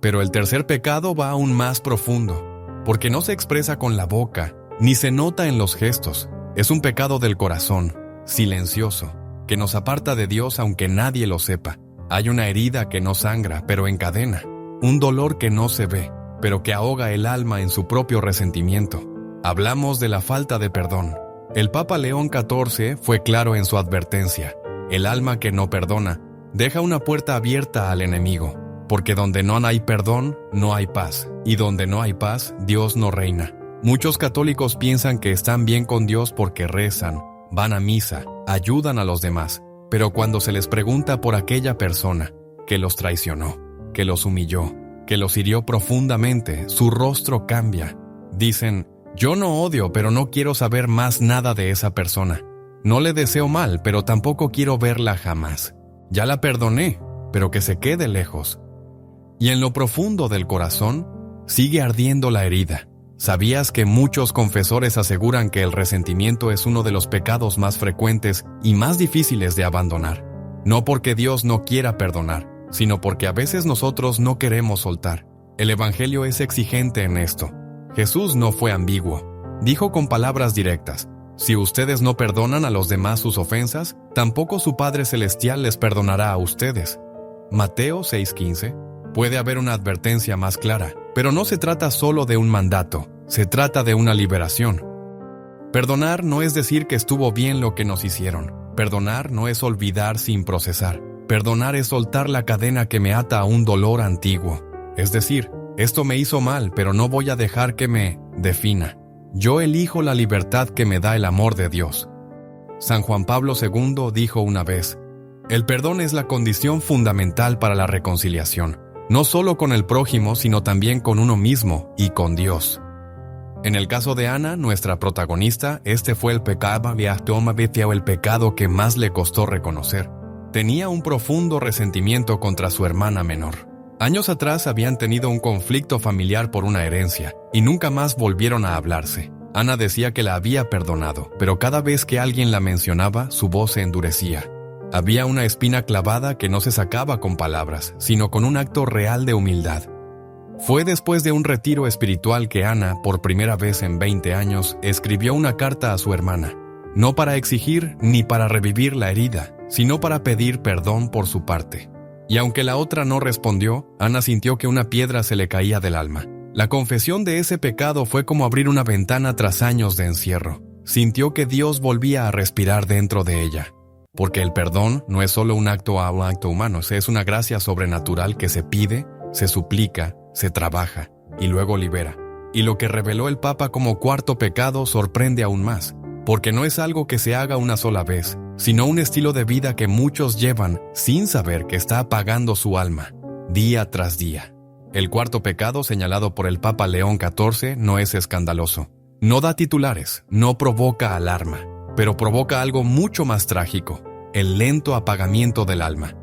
Pero el tercer pecado va aún más profundo, porque no se expresa con la boca, ni se nota en los gestos. Es un pecado del corazón, silencioso, que nos aparta de Dios aunque nadie lo sepa. Hay una herida que no sangra, pero encadena. Un dolor que no se ve, pero que ahoga el alma en su propio resentimiento. Hablamos de la falta de perdón. El Papa León XIV fue claro en su advertencia. El alma que no perdona deja una puerta abierta al enemigo, porque donde no hay perdón, no hay paz, y donde no hay paz, Dios no reina. Muchos católicos piensan que están bien con Dios porque rezan, van a misa, ayudan a los demás, pero cuando se les pregunta por aquella persona que los traicionó, que los humilló, que los hirió profundamente, su rostro cambia. Dicen, yo no odio, pero no quiero saber más nada de esa persona. No le deseo mal, pero tampoco quiero verla jamás. Ya la perdoné, pero que se quede lejos. Y en lo profundo del corazón, sigue ardiendo la herida. ¿Sabías que muchos confesores aseguran que el resentimiento es uno de los pecados más frecuentes y más difíciles de abandonar? No porque Dios no quiera perdonar, sino porque a veces nosotros no queremos soltar. El Evangelio es exigente en esto. Jesús no fue ambiguo. Dijo con palabras directas, si ustedes no perdonan a los demás sus ofensas, tampoco su Padre Celestial les perdonará a ustedes. Mateo 6:15. Puede haber una advertencia más clara, pero no se trata solo de un mandato, se trata de una liberación. Perdonar no es decir que estuvo bien lo que nos hicieron. Perdonar no es olvidar sin procesar. Perdonar es soltar la cadena que me ata a un dolor antiguo. Es decir, esto me hizo mal, pero no voy a dejar que me defina. Yo elijo la libertad que me da el amor de Dios. San Juan Pablo II dijo una vez, el perdón es la condición fundamental para la reconciliación. No solo con el prójimo, sino también con uno mismo y con Dios. En el caso de Ana, nuestra protagonista, este fue el pecado que más le costó reconocer. Tenía un profundo resentimiento contra su hermana menor. Años atrás habían tenido un conflicto familiar por una herencia, y nunca más volvieron a hablarse. Ana decía que la había perdonado, pero cada vez que alguien la mencionaba, su voz se endurecía. Había una espina clavada que no se sacaba con palabras, sino con un acto real de humildad. Fue después de un retiro espiritual que Ana, por primera vez en 20 años, escribió una carta a su hermana, no para exigir ni para revivir la herida, sino para pedir perdón por su parte. Y aunque la otra no respondió, Ana sintió que una piedra se le caía del alma. La confesión de ese pecado fue como abrir una ventana tras años de encierro. Sintió que Dios volvía a respirar dentro de ella. Porque el perdón no es solo un acto humano, es una gracia sobrenatural que se pide, se suplica, se trabaja y luego libera. Y lo que reveló el Papa como cuarto pecado sorprende aún más, porque no es algo que se haga una sola vez, sino un estilo de vida que muchos llevan sin saber que está apagando su alma, día tras día. El cuarto pecado señalado por el Papa León XIV no es escandaloso. No da titulares, no provoca alarma, pero provoca algo mucho más trágico, el lento apagamiento del alma.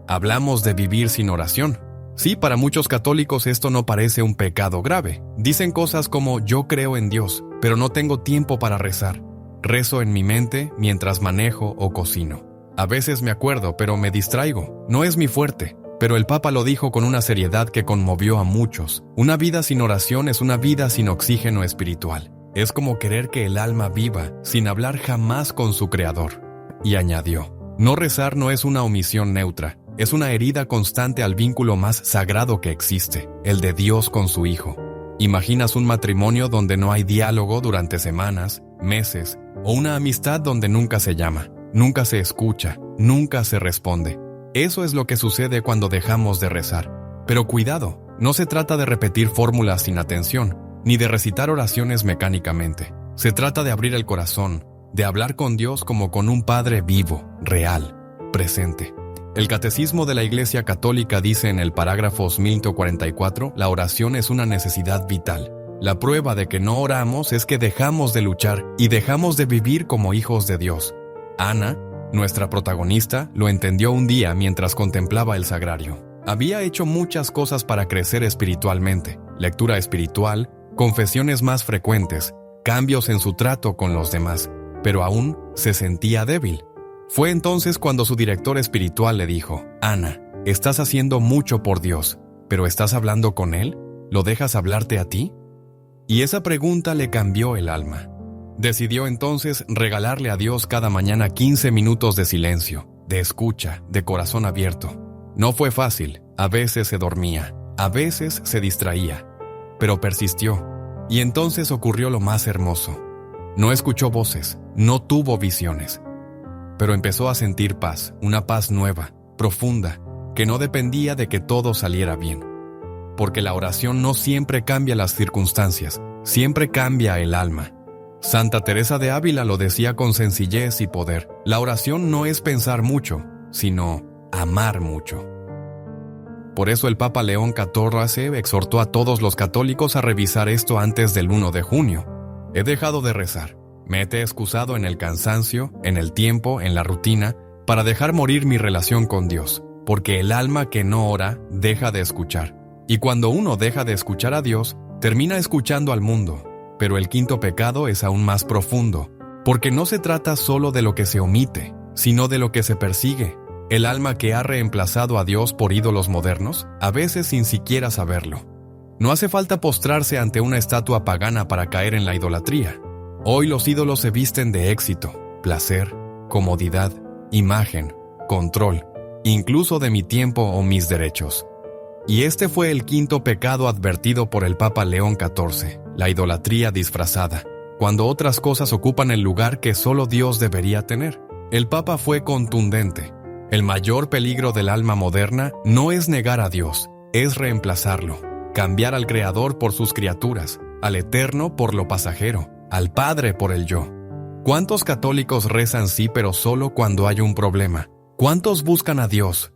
Hablamos de vivir sin oración. Sí, para muchos católicos esto no parece un pecado grave. Dicen cosas como yo creo en Dios, pero no tengo tiempo para rezar. Rezo en mi mente mientras manejo o cocino. A veces me acuerdo, pero me distraigo. No es mi fuerte. Pero el Papa lo dijo con una seriedad que conmovió a muchos. Una vida sin oración es una vida sin oxígeno espiritual. Es como querer que el alma viva sin hablar jamás con su Creador. Y añadió, no rezar no es una omisión neutra, es una herida constante al vínculo más sagrado que existe, el de Dios con su Hijo. ¿Imaginas un matrimonio donde no hay diálogo durante semanas, meses, o una amistad donde nunca se llama, nunca se escucha, nunca se responde? Eso es lo que sucede cuando dejamos de rezar. Pero cuidado, no se trata de repetir fórmulas sin atención, ni de recitar oraciones mecánicamente. Se trata de abrir el corazón, de hablar con Dios como con un Padre vivo, real, presente. El Catecismo de la Iglesia Católica dice en el parágrafo 1144, la oración es una necesidad vital. La prueba de que no oramos es que dejamos de luchar y dejamos de vivir como hijos de Dios. Ana, nuestra protagonista, lo entendió un día mientras contemplaba el sagrario. Había hecho muchas cosas para crecer espiritualmente, lectura espiritual, confesiones más frecuentes, cambios en su trato con los demás, pero aún se sentía débil. Fue entonces cuando su director espiritual le dijo, Ana, estás haciendo mucho por Dios, pero ¿estás hablando con Él? ¿Lo dejas hablarte a ti? Y esa pregunta le cambió el alma. Decidió entonces regalarle a Dios cada mañana 15 minutos de silencio, de escucha, de corazón abierto. No fue fácil, a veces se dormía, a veces se distraía, pero persistió. Y entonces ocurrió lo más hermoso. No escuchó voces, no tuvo visiones, pero empezó a sentir paz, una paz nueva, profunda, que no dependía de que todo saliera bien. Porque la oración no siempre cambia las circunstancias, siempre cambia el alma. Santa Teresa de Ávila lo decía con sencillez y poder. La oración no es pensar mucho, sino amar mucho. Por eso el Papa León XIV exhortó a todos los católicos a revisar esto antes del 1 de junio. He dejado de rezar. Me he excusado en el cansancio, en el tiempo, en la rutina, para dejar morir mi relación con Dios. Porque el alma que no ora deja de escuchar. Y cuando uno deja de escuchar a Dios, termina escuchando al mundo. Pero el quinto pecado es aún más profundo, porque no se trata solo de lo que se omite, sino de lo que se persigue. El alma que ha reemplazado a Dios por ídolos modernos, a veces sin siquiera saberlo. No hace falta postrarse ante una estatua pagana para caer en la idolatría. Hoy los ídolos se visten de éxito, placer, comodidad, imagen, control, incluso de mi tiempo o mis derechos. Y este fue el quinto pecado advertido por el Papa León XIV, la idolatría disfrazada, cuando otras cosas ocupan el lugar que solo Dios debería tener. El Papa fue contundente. El mayor peligro del alma moderna no es negar a Dios, es reemplazarlo, cambiar al Creador por sus criaturas, al Eterno por lo pasajero, al Padre por el yo. ¿Cuántos católicos rezan sí pero solo cuando hay un problema? ¿Cuántos buscan a Dios,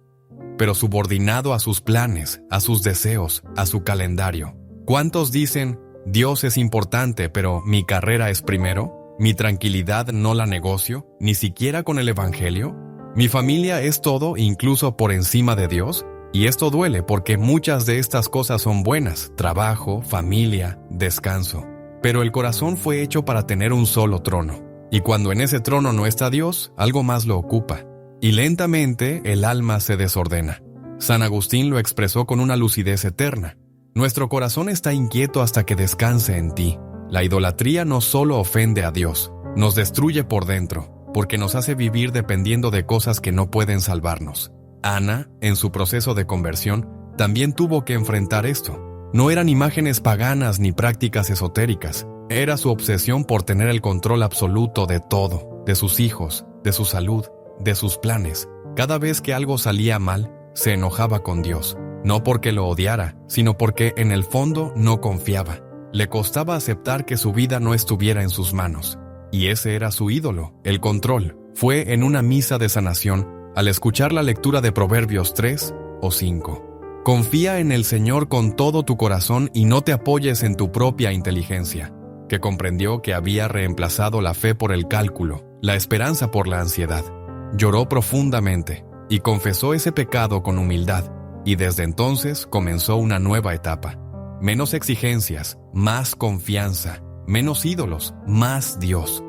pero subordinado a sus planes, a sus deseos, a su calendario? ¿Cuántos dicen, Dios es importante, pero mi carrera es primero? ¿Mi tranquilidad no la negocio, ni siquiera con el Evangelio? ¿Mi familia es todo, incluso por encima de Dios? Y esto duele porque muchas de estas cosas son buenas, trabajo, familia, descanso. Pero el corazón fue hecho para tener un solo trono. Y cuando en ese trono no está Dios, algo más lo ocupa. Y lentamente el alma se desordena. San Agustín lo expresó con una lucidez eterna. Nuestro corazón está inquieto hasta que descanse en ti. La idolatría no solo ofende a Dios, nos destruye por dentro, porque nos hace vivir dependiendo de cosas que no pueden salvarnos. Ana, en su proceso de conversión, también tuvo que enfrentar esto. No eran imágenes paganas ni prácticas esotéricas. Era su obsesión por tener el control absoluto de todo, de sus hijos, de su salud, de sus planes. Cada vez que algo salía mal, se enojaba con Dios. No porque lo odiara, sino porque en el fondo no confiaba. Le costaba aceptar que su vida no estuviera en sus manos. Y ese era su ídolo, el control. Fue en una misa de sanación, al escuchar la lectura de Proverbios 3 o 5. Confía en el Señor con todo tu corazón y no te apoyes en tu propia inteligencia, que comprendió que había reemplazado la fe por el cálculo, la esperanza por la ansiedad. Lloró profundamente y confesó ese pecado con humildad, y desde entonces comenzó una nueva etapa. Menos exigencias, más confianza, menos ídolos, más Dios.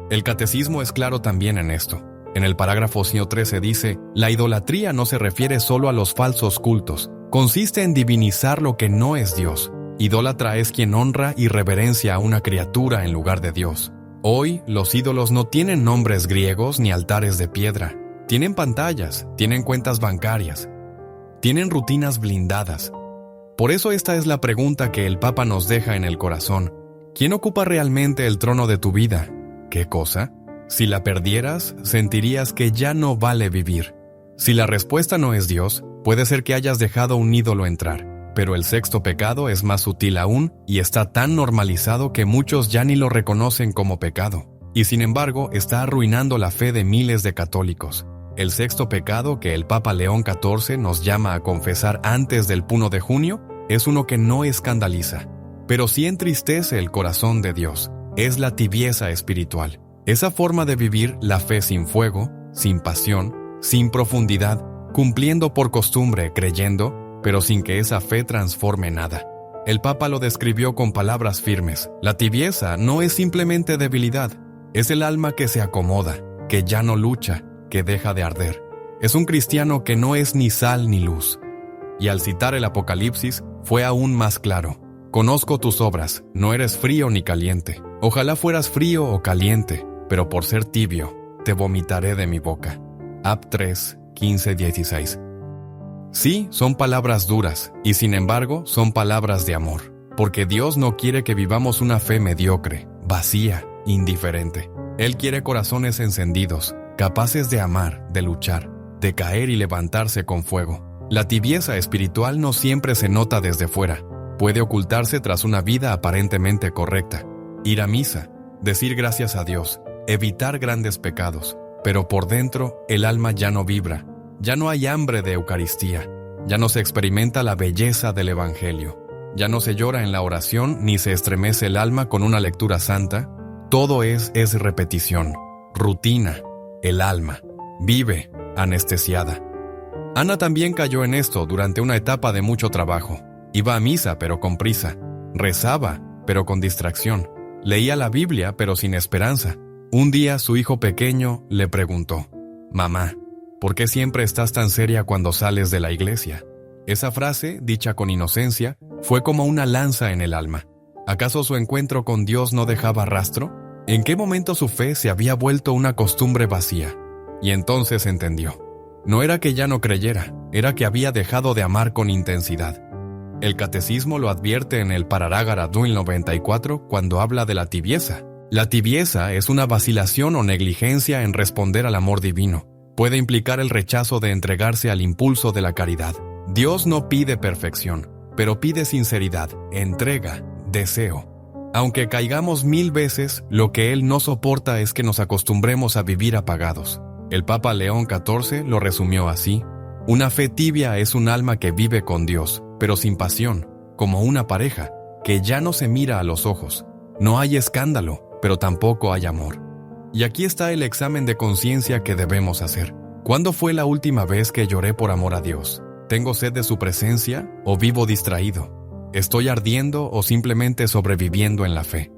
El catecismo es claro también en esto. En el parágrafo 113 dice, la idolatría no se refiere solo a los falsos cultos, consiste en divinizar lo que no es Dios. Idólatra es quien honra y reverencia a una criatura en lugar de Dios. Hoy, los ídolos no tienen nombres griegos ni altares de piedra. Tienen pantallas, tienen cuentas bancarias, tienen rutinas blindadas. Por eso esta es la pregunta que el Papa nos deja en el corazón. ¿Quién ocupa realmente el trono de tu vida? ¿Qué cosa? Si la perdieras, sentirías que ya no vale vivir. Si la respuesta no es Dios, puede ser que hayas dejado un ídolo entrar. Pero el sexto pecado es más sutil aún y está tan normalizado que muchos ya ni lo reconocen como pecado. Y sin embargo, está arruinando la fe de miles de católicos. El sexto pecado que el Papa León XIV nos llama a confesar antes del 1 de junio es uno que no escandaliza, pero sí entristece el corazón de Dios. Es la tibieza espiritual. Esa forma de vivir la fe sin fuego, sin pasión, sin profundidad, cumpliendo por costumbre, creyendo, pero sin que esa fe transforme nada. El Papa lo describió con palabras firmes. La tibieza no es simplemente debilidad, es el alma que se acomoda, que ya no lucha, que deja de arder. Es un cristiano que no es ni sal ni luz. Y al citar el Apocalipsis, fue aún más claro. Conozco tus obras, no eres frío ni caliente. Ojalá fueras frío o caliente, pero por ser tibio, te vomitaré de mi boca. Ap 3, 15-16. Sí, son palabras duras, y sin embargo, son palabras de amor, porque Dios no quiere que vivamos una fe mediocre, vacía, indiferente. Él quiere corazones encendidos, capaces de amar, de luchar, de caer y levantarse con fuego. La tibieza espiritual no siempre se nota desde fuera. Puede ocultarse tras una vida aparentemente correcta. Ir a misa, decir gracias a Dios, evitar grandes pecados, pero por dentro el alma ya no vibra. Ya no hay hambre de Eucaristía, ya no se experimenta la belleza del Evangelio, ya no se llora en la oración ni se estremece el alma con una lectura santa. Todo es repetición, rutina. El alma vive anestesiada. Ana también cayó en esto durante una etapa de mucho trabajo. Iba a misa pero con prisa, rezaba pero con distracción, leía la Biblia pero sin esperanza. Un día su hijo pequeño le preguntó, «Mamá, ¿por qué siempre estás tan seria cuando sales de la iglesia?» Esa frase, dicha con inocencia, fue como una lanza en el alma. ¿Acaso su encuentro con Dios no dejaba rastro? ¿En qué momento su fe se había vuelto una costumbre vacía? Y entonces entendió. No era que ya no creyera, era que había dejado de amar con intensidad. El catecismo lo advierte en el Pararágara 94 cuando habla de la tibieza. La tibieza es una vacilación o negligencia en responder al amor divino. Puede implicar el rechazo de entregarse al impulso de la caridad. Dios no pide perfección, pero pide sinceridad, entrega, deseo. Aunque caigamos 1000 veces, lo que Él no soporta es que nos acostumbremos a vivir apagados. El Papa León XIV lo resumió así: una fe tibia es un alma que vive con Dios, pero sin pasión, como una pareja, que ya no se mira a los ojos. No hay escándalo, pero tampoco hay amor. Y aquí está el examen de conciencia que debemos hacer. ¿Cuándo fue la última vez que lloré por amor a Dios? ¿Tengo sed de su presencia o vivo distraído? ¿Estoy ardiendo o simplemente sobreviviendo en la fe?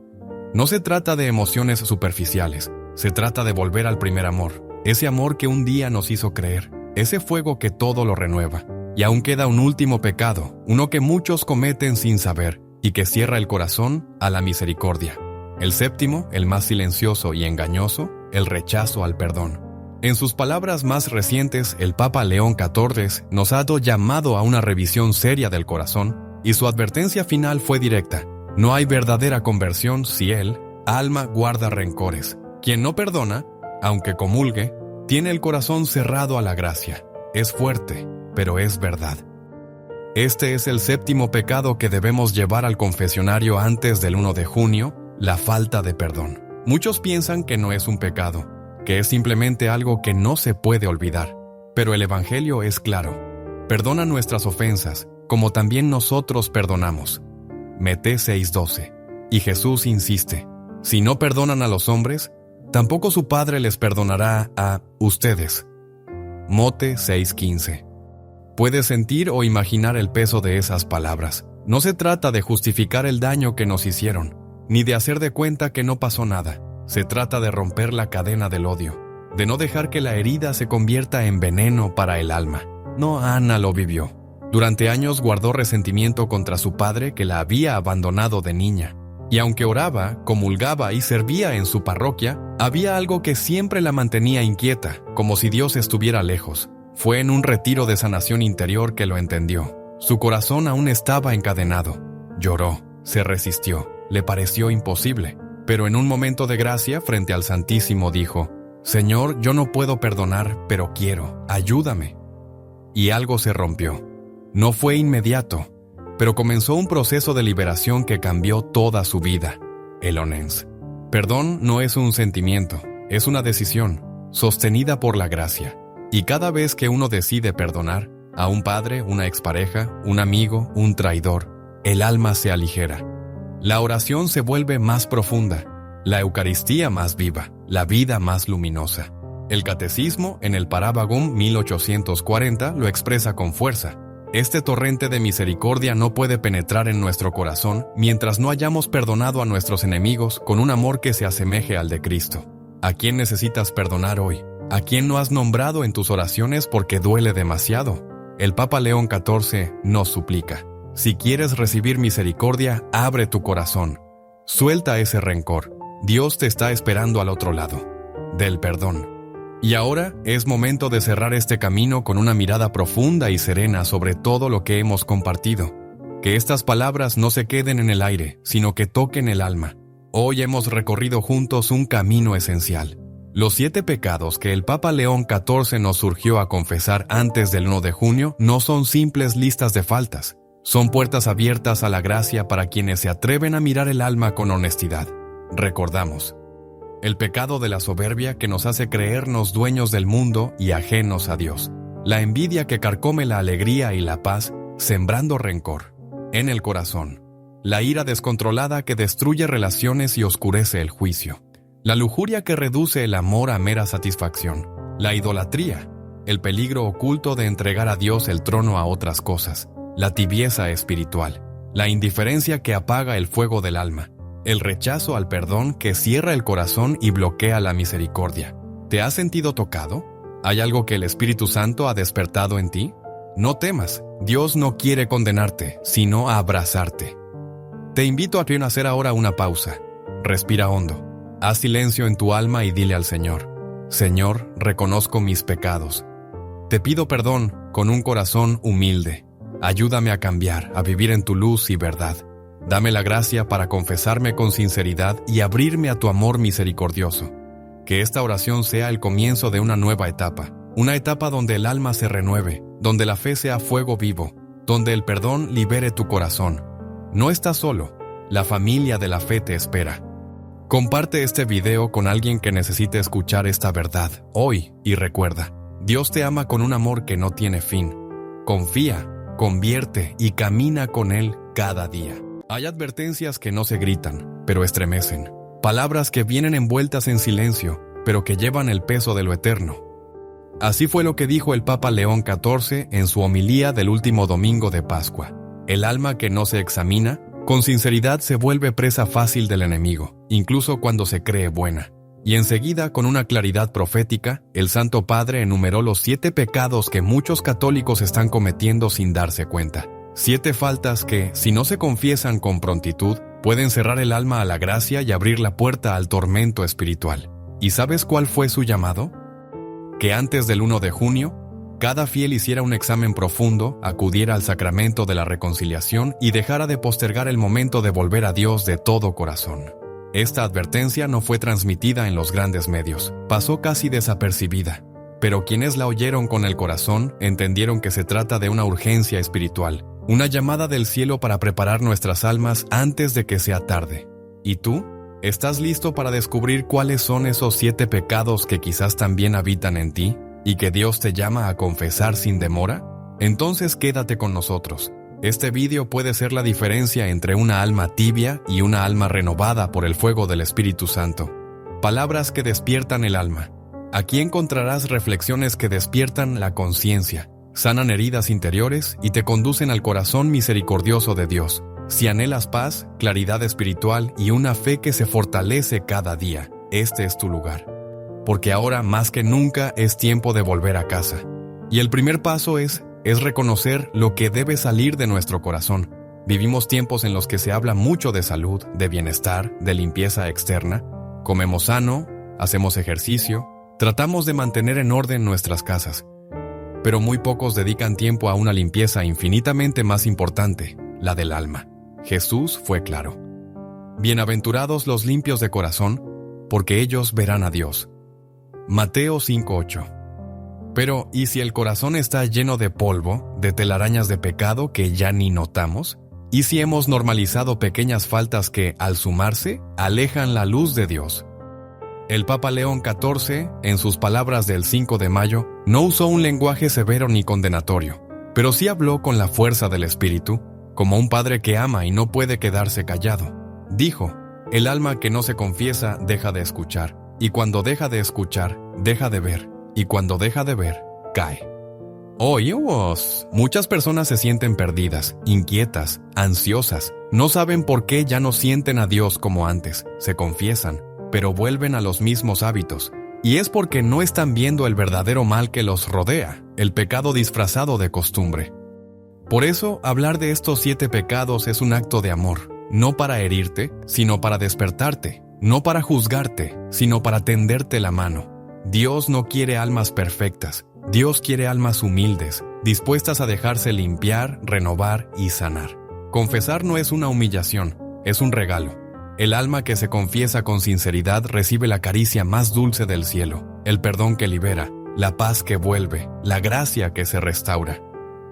No se trata de emociones superficiales, se trata de volver al primer amor, ese amor que un día nos hizo creer, ese fuego que todo lo renueva. Y aún queda un último pecado, uno que muchos cometen sin saber y que cierra el corazón a la misericordia. El séptimo, el más silencioso y engañoso, el rechazo al perdón. En sus palabras más recientes, el Papa León XIV nos ha llamado a una revisión seria del corazón, y su advertencia final fue directa. No hay verdadera conversión si el alma guarda rencores. Quien no perdona, aunque comulgue, tiene el corazón cerrado a la gracia. Es fuerte, pero es verdad. Este es el séptimo pecado que debemos llevar al confesionario antes del 1 de junio, la falta de perdón. Muchos piensan que no es un pecado, que es simplemente algo que no se puede olvidar. Pero el Evangelio es claro. Perdona nuestras ofensas, como también nosotros perdonamos. Mete 6:12. Y Jesús insiste, si no perdonan a los hombres, tampoco su Padre les perdonará a ustedes. Mote 6:15. Puedes sentir o imaginar el peso de esas palabras. No se trata de justificar el daño que nos hicieron, ni de hacer de cuenta que no pasó nada. Se trata de romper la cadena del odio. de no dejar que la herida se convierta en veneno para el alma. No, Ana lo vivió. Durante años guardó resentimiento contra su padre que la había abandonado de niña. Y aunque oraba, comulgaba y servía en su parroquia, había algo que siempre la mantenía inquieta, como si Dios estuviera lejos. Fue en un retiro de sanación interior que lo entendió. Su corazón aún estaba encadenado. Lloró, se resistió, le pareció imposible. Pero en un momento de gracia frente al Santísimo dijo: «Señor, yo no puedo perdonar, pero quiero, ayúdame». Y algo se rompió. No fue inmediato, pero comenzó un proceso de liberación que cambió toda su vida. El Onens. Perdón no es un sentimiento, es una decisión, sostenida por la gracia. Y cada vez que uno decide perdonar, a un padre, una expareja, un amigo, un traidor, el alma se aligera. La oración se vuelve más profunda, la Eucaristía más viva, la vida más luminosa. El Catecismo, en el Parábagum 1840, lo expresa con fuerza. Este torrente de misericordia no puede penetrar en nuestro corazón mientras no hayamos perdonado a nuestros enemigos con un amor que se asemeje al de Cristo. ¿A quién necesitas perdonar hoy? ¿A quién no has nombrado en tus oraciones porque duele demasiado? El Papa León XIV nos suplica: si quieres recibir misericordia, abre tu corazón. Suelta ese rencor. Dios te está esperando al otro lado del perdón. Y ahora es momento de cerrar este camino con una mirada profunda y serena sobre todo lo que hemos compartido. Que estas palabras no se queden en el aire, sino que toquen el alma. Hoy hemos recorrido juntos un camino esencial. Los 7 pecados que el Papa León XIV nos surgió a confesar antes del 1 de junio no son simples listas de faltas. Son puertas abiertas a la gracia para quienes se atreven a mirar el alma con honestidad. Recordamos: el pecado de la soberbia que nos hace creernos dueños del mundo y ajenos a Dios. La envidia que carcome la alegría y la paz, sembrando rencor en el corazón. La ira descontrolada que destruye relaciones y oscurece el juicio. La lujuria que reduce el amor a mera satisfacción. La idolatría, el peligro oculto de entregar a Dios el trono a otras cosas. La tibieza espiritual. La indiferencia que apaga el fuego del alma. El rechazo al perdón que cierra el corazón y bloquea la misericordia. ¿Te has sentido tocado? ¿Hay algo que el Espíritu Santo ha despertado en ti? No temas, Dios no quiere condenarte, sino a abrazarte. Te invito a hacer ahora una pausa. Respira hondo. Haz silencio en tu alma y dile al Señor: Señor, reconozco mis pecados. Te pido perdón con un corazón humilde. Ayúdame a cambiar, a vivir en tu luz y verdad. Dame la gracia para confesarme con sinceridad y abrirme a tu amor misericordioso. Que esta oración sea el comienzo de una nueva etapa. Una etapa donde el alma se renueve, donde la fe sea fuego vivo, donde el perdón libere tu corazón. No estás solo, la familia de la fe te espera. Comparte este video con alguien que necesite escuchar esta verdad hoy y recuerda: Dios te ama con un amor que no tiene fin. Confía, convierte y camina con Él cada día. Hay advertencias que no se gritan, pero estremecen. Palabras que vienen envueltas en silencio, pero que llevan el peso de lo eterno. Así fue lo que dijo el Papa León XIV en su homilía del último domingo de Pascua. El alma que no se examina, con sinceridad se vuelve presa fácil del enemigo, incluso cuando se cree buena. Y enseguida, con una claridad profética, el Santo Padre enumeró los 7 pecados que muchos católicos están cometiendo sin darse cuenta. 7 faltas que, si no se confiesan con prontitud, pueden cerrar el alma a la gracia y abrir la puerta al tormento espiritual. ¿Y sabes cuál fue su llamado? Que antes del 1 de junio, cada fiel hiciera un examen profundo, acudiera al sacramento de la reconciliación y dejara de postergar el momento de volver a Dios de todo corazón. Esta advertencia no fue transmitida en los grandes medios, pasó casi desapercibida. Pero quienes la oyeron con el corazón entendieron que se trata de una urgencia espiritual. Una llamada del cielo para preparar nuestras almas antes de que sea tarde. ¿Y tú? ¿Estás listo para descubrir cuáles son esos 7 pecados que quizás también habitan en ti y que Dios te llama a confesar sin demora? Entonces quédate con nosotros. Este vídeo puede ser la diferencia entre una alma tibia y una alma renovada por el fuego del Espíritu Santo. Palabras que despiertan el alma. Aquí encontrarás reflexiones que despiertan la conciencia, sanan heridas interiores y te conducen al corazón misericordioso de Dios. Si anhelas paz, claridad espiritual y una fe que se fortalece cada día, este es tu lugar. porque ahora más que nunca es tiempo de volver a casa. Y el primer paso es reconocer lo que debe salir de nuestro corazón. Vivimos tiempos en los que se habla mucho de salud, de bienestar, de limpieza externa. Comemos sano, hacemos ejercicio, tratamos de mantener en orden nuestras casas. Pero muy pocos dedican tiempo a una limpieza infinitamente más importante, la del alma. Jesús fue claro. Bienaventurados los limpios de corazón, porque ellos verán a Dios. Mateo 5:8. Pero, ¿y si el corazón está lleno de polvo, de telarañas de pecado que ya ni notamos? ¿Y si hemos normalizado pequeñas faltas que, al sumarse, alejan la luz de Dios? El Papa León XIV, en sus palabras del 5 de mayo, no usó un lenguaje severo ni condenatorio, pero sí habló con la fuerza del Espíritu, como un padre que ama y no puede quedarse callado. Dijo, el alma que no se confiesa deja de escuchar, y cuando deja de escuchar, deja de ver, y cuando deja de ver, cae. Muchas personas se sienten perdidas, inquietas, ansiosas, no saben por qué ya no sienten a Dios como antes, se confiesan, pero vuelven a los mismos hábitos. Y es porque no están viendo el verdadero mal que los rodea, el pecado disfrazado de costumbre. Por eso, hablar de estos 7 pecados es un acto de amor, no para herirte, sino para despertarte, no para juzgarte, sino para tenderte la mano. Dios no quiere almas perfectas, Dios quiere almas humildes, dispuestas a dejarse limpiar, renovar y sanar. Confesar no es una humillación, es un regalo. El alma que se confiesa con sinceridad recibe la caricia más dulce del cielo, el perdón que libera, la paz que vuelve, la gracia que se restaura.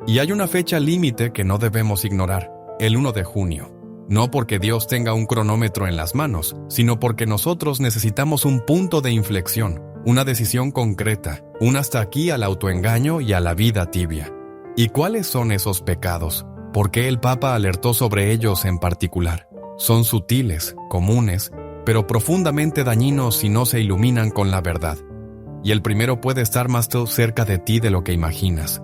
Y hay una fecha límite que no debemos ignorar, el 1 de junio. No porque Dios tenga un cronómetro en las manos, sino porque nosotros necesitamos un punto de inflexión, una decisión concreta, un hasta aquí al autoengaño y a la vida tibia. ¿Y cuáles son esos pecados? ¿Por qué el Papa alertó sobre ellos en particular? Son sutiles, comunes, pero profundamente dañinos si no se iluminan con la verdad. Y el primero puede estar más cerca de ti de lo que imaginas.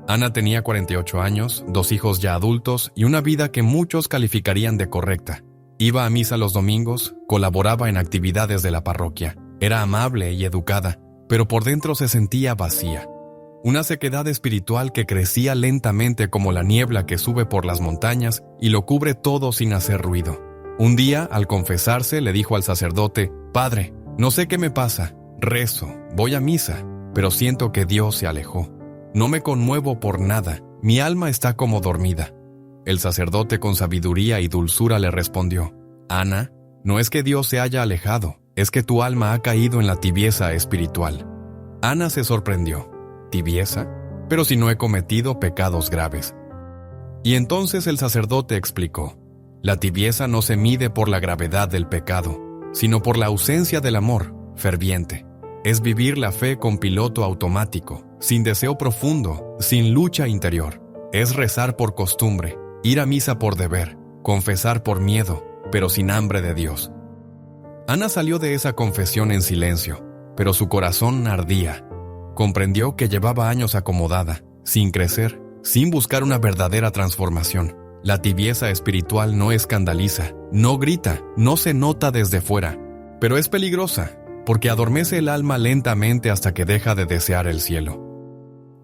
Ana tenía 48 años, 2 hijos ya adultos y una vida que muchos calificarían de correcta. Iba a misa los domingos, colaboraba en actividades de la parroquia, era amable y educada, pero por dentro se sentía vacía. Una sequedad espiritual que crecía lentamente como la niebla que sube por las montañas y lo cubre todo sin hacer ruido. Un día, al confesarse, le dijo al sacerdote, «Padre, no sé qué me pasa, rezo, voy a misa, pero siento que Dios se alejó. No me conmuevo por nada, mi alma está como dormida». El sacerdote con sabiduría y dulzura le respondió, «Ana, no es que Dios se haya alejado, es que tu alma ha caído en la tibieza espiritual». Ana se sorprendió. ¿Tibieza? Pero si no he cometido pecados graves. Y entonces el sacerdote explicó, la tibieza no se mide por la gravedad del pecado, sino por la ausencia del amor ferviente. Es vivir la fe con piloto automático, sin deseo profundo, sin lucha interior. Es rezar por costumbre, ir a misa por deber, confesar por miedo, pero sin hambre de Dios. Ana salió de esa confesión en silencio, pero su corazón ardía. Comprendió que llevaba años acomodada, sin crecer, sin buscar una verdadera transformación. La tibieza espiritual no escandaliza, no grita, no se nota desde fuera, pero es peligrosa, porque adormece el alma lentamente hasta que deja de desear el cielo.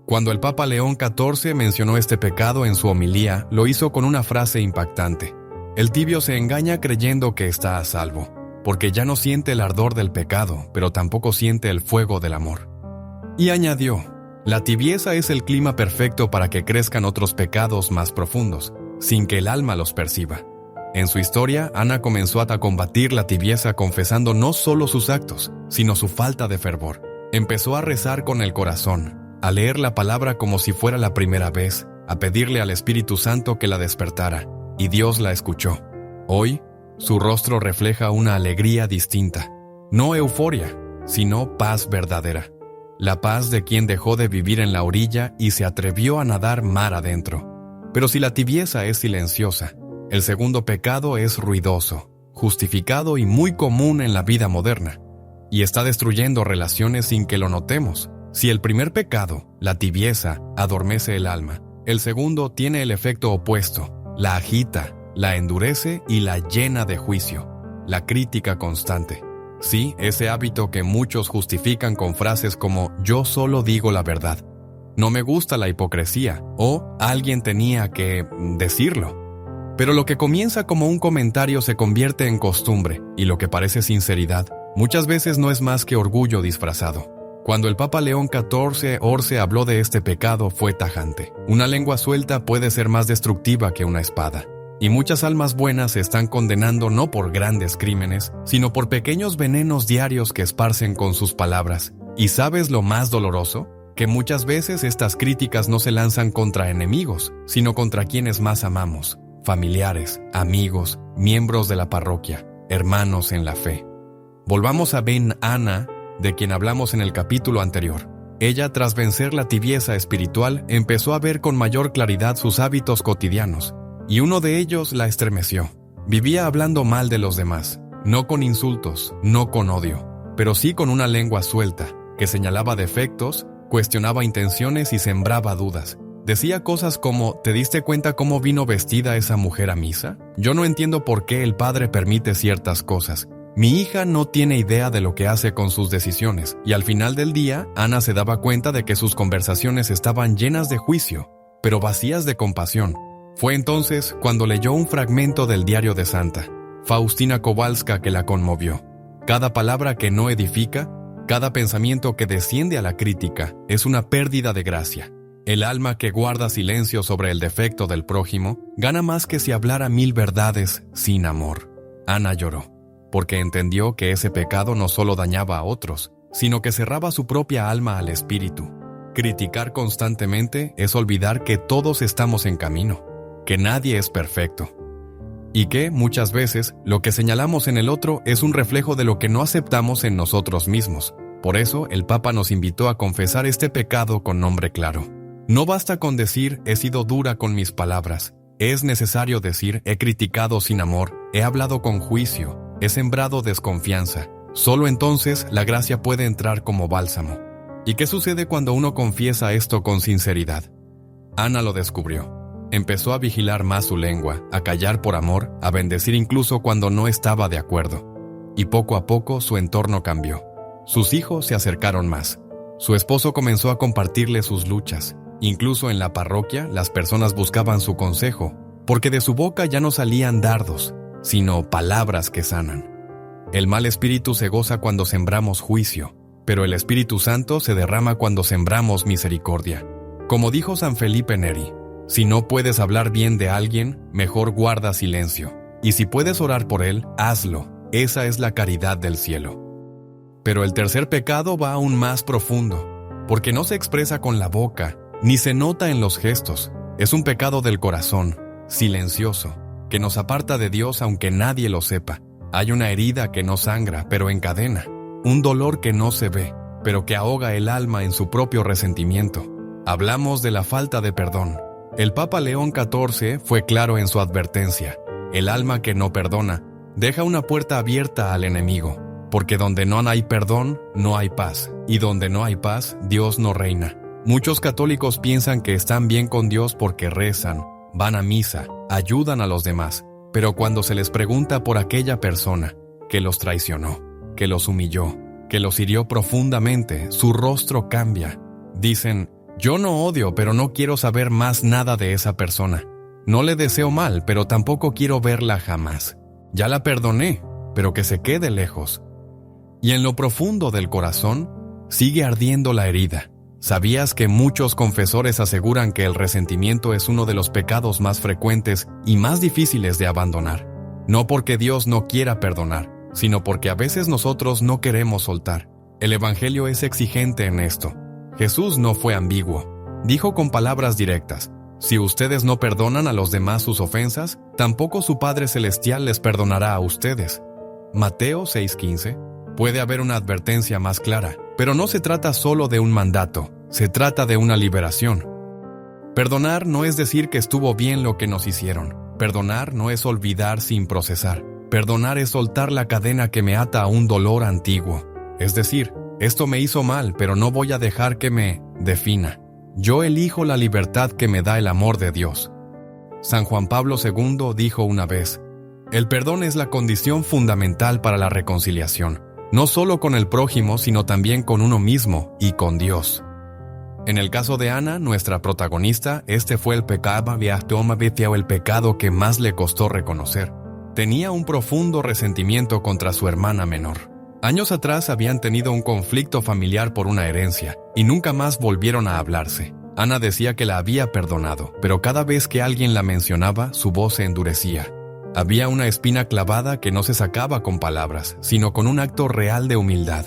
Cuando el Papa León XIV mencionó este pecado en su homilía, lo hizo con una frase impactante. El tibio se engaña creyendo que está a salvo, porque ya no siente el ardor del pecado, pero tampoco siente el fuego del amor. Y añadió, la tibieza es el clima perfecto para que crezcan otros pecados más profundos, sin que el alma los perciba. En su historia, Ana comenzó a combatir la tibieza confesando no solo sus actos, sino su falta de fervor. Empezó a rezar con el corazón, a leer la palabra como si fuera la primera vez, a pedirle al Espíritu Santo que la despertara, y Dios la escuchó. Hoy, su rostro refleja una alegría distinta, no euforia, sino paz verdadera. La paz de quien dejó de vivir en la orilla y se atrevió a nadar mar adentro. Pero si la tibieza es silenciosa, el segundo pecado es ruidoso, justificado y muy común en la vida moderna, y está destruyendo relaciones sin que lo notemos. Si el primer pecado, la tibieza, adormece el alma, el segundo tiene el efecto opuesto, la agita, la endurece y la llena de juicio, la crítica constante. Sí, ese hábito que muchos justifican con frases como yo solo digo la verdad, no me gusta la hipocresía o alguien tenía que decirlo. Pero lo que comienza como un comentario se convierte en costumbre y lo que parece sinceridad muchas veces no es más que orgullo disfrazado. Cuando el Papa León XIV habló de este pecado fue tajante. Una lengua suelta puede ser más destructiva que una espada. Y muchas almas buenas se están condenando no por grandes crímenes, sino por pequeños venenos diarios que esparcen con sus palabras. ¿Y sabes lo más doloroso? Que muchas veces estas críticas no se lanzan contra enemigos, sino contra quienes más amamos, familiares, amigos, miembros de la parroquia, hermanos en la fe. Volvamos a Ben Ana, de quien hablamos en el capítulo anterior. Ella, tras vencer la tibieza espiritual, empezó a ver con mayor claridad sus hábitos cotidianos, y uno de ellos la estremeció. Vivía hablando mal de los demás, no con insultos, no con odio, pero sí con una lengua suelta, que señalaba defectos, cuestionaba intenciones y sembraba dudas. Decía cosas como, ¿te diste cuenta cómo vino vestida esa mujer a misa? Yo no entiendo por qué el Padre permite ciertas cosas. Mi hija no tiene idea de lo que hace con sus decisiones, y al final del día, Ana se daba cuenta de que sus conversaciones estaban llenas de juicio, pero vacías de compasión. Fue entonces cuando leyó un fragmento del diario de Santa Faustina Kowalska que la conmovió. Cada palabra que no edifica, cada pensamiento que desciende a la crítica, es una pérdida de gracia. El alma que guarda silencio sobre el defecto del prójimo gana más que si hablara 1000 verdades sin amor. Ana lloró, porque entendió que ese pecado no solo dañaba a otros, sino que cerraba su propia alma al espíritu. Criticar constantemente es olvidar que todos estamos en camino, que nadie es perfecto, y que, muchas veces, lo que señalamos en el otro es un reflejo de lo que no aceptamos en nosotros mismos. Por eso, el Papa nos invitó a confesar este pecado con nombre claro. No basta con decir, he sido dura con mis palabras. Es necesario decir, he criticado sin amor, he hablado con juicio, he sembrado desconfianza. Solo entonces la gracia puede entrar como bálsamo. ¿Y qué sucede cuando uno confiesa esto con sinceridad? Ana lo descubrió. Empezó a vigilar más su lengua, a callar por amor, a bendecir incluso cuando no estaba de acuerdo. Y poco a poco su entorno cambió. Sus hijos se acercaron más. Su esposo comenzó a compartirle sus luchas. Incluso en la parroquia, las personas buscaban su consejo, porque de su boca ya no salían dardos, sino palabras que sanan. El mal espíritu se goza cuando sembramos juicio, pero el Espíritu Santo se derrama cuando sembramos misericordia. Como dijo San Felipe Neri, si no puedes hablar bien de alguien, mejor guarda silencio. Y si puedes orar por él, hazlo. Esa es la caridad del cielo. Pero el tercer pecado va aún más profundo, porque no se expresa con la boca, ni se nota en los gestos. Es un pecado del corazón, silencioso, que nos aparta de Dios aunque nadie lo sepa. Hay una herida que no sangra, pero encadena. Un dolor que no se ve, pero que ahoga el alma en su propio resentimiento. Hablamos de la falta de perdón. El Papa León XIV fue claro en su advertencia. El alma que no perdona deja una puerta abierta al enemigo, porque donde no hay perdón, no hay paz, y donde no hay paz, Dios no reina. Muchos católicos piensan que están bien con Dios porque rezan, van a misa, ayudan a los demás, pero cuando se les pregunta por aquella persona que los traicionó, que los humilló, que los hirió profundamente, su rostro cambia. Dicen, yo no odio, pero no quiero saber más nada de esa persona. No le deseo mal, pero tampoco quiero verla jamás. Ya la perdoné, pero que se quede lejos. Y en lo profundo del corazón, sigue ardiendo la herida. ¿Sabías que muchos confesores aseguran que el resentimiento es uno de los pecados más frecuentes y más difíciles de abandonar? No porque Dios no quiera perdonar, sino porque a veces nosotros no queremos soltar. El Evangelio es exigente en esto. Jesús no fue ambiguo. Dijo con palabras directas, si ustedes no perdonan a los demás sus ofensas, tampoco su Padre Celestial les perdonará a ustedes. Mateo 6:15. Puede haber una advertencia más clara, pero no se trata solo de un mandato, se trata de una liberación. Perdonar no es decir que estuvo bien lo que nos hicieron. Perdonar no es olvidar sin procesar. Perdonar es soltar la cadena que me ata a un dolor antiguo. Es decir, esto me hizo mal, pero no voy a dejar que me defina. Yo elijo la libertad que me da el amor de Dios. San Juan Pablo II dijo una vez, el perdón es la condición fundamental para la reconciliación. no solo con el prójimo, sino también con uno mismo y con Dios. En el caso de Ana, nuestra protagonista, este fue el pecado que más le costó reconocer. Tenía un profundo resentimiento contra su hermana menor. Años atrás habían tenido un conflicto familiar por una herencia y nunca más volvieron a hablarse. Ana decía que la había perdonado, pero cada vez que alguien la mencionaba, su voz se endurecía. Había una espina clavada que no se sacaba con palabras, sino con un acto real de humildad.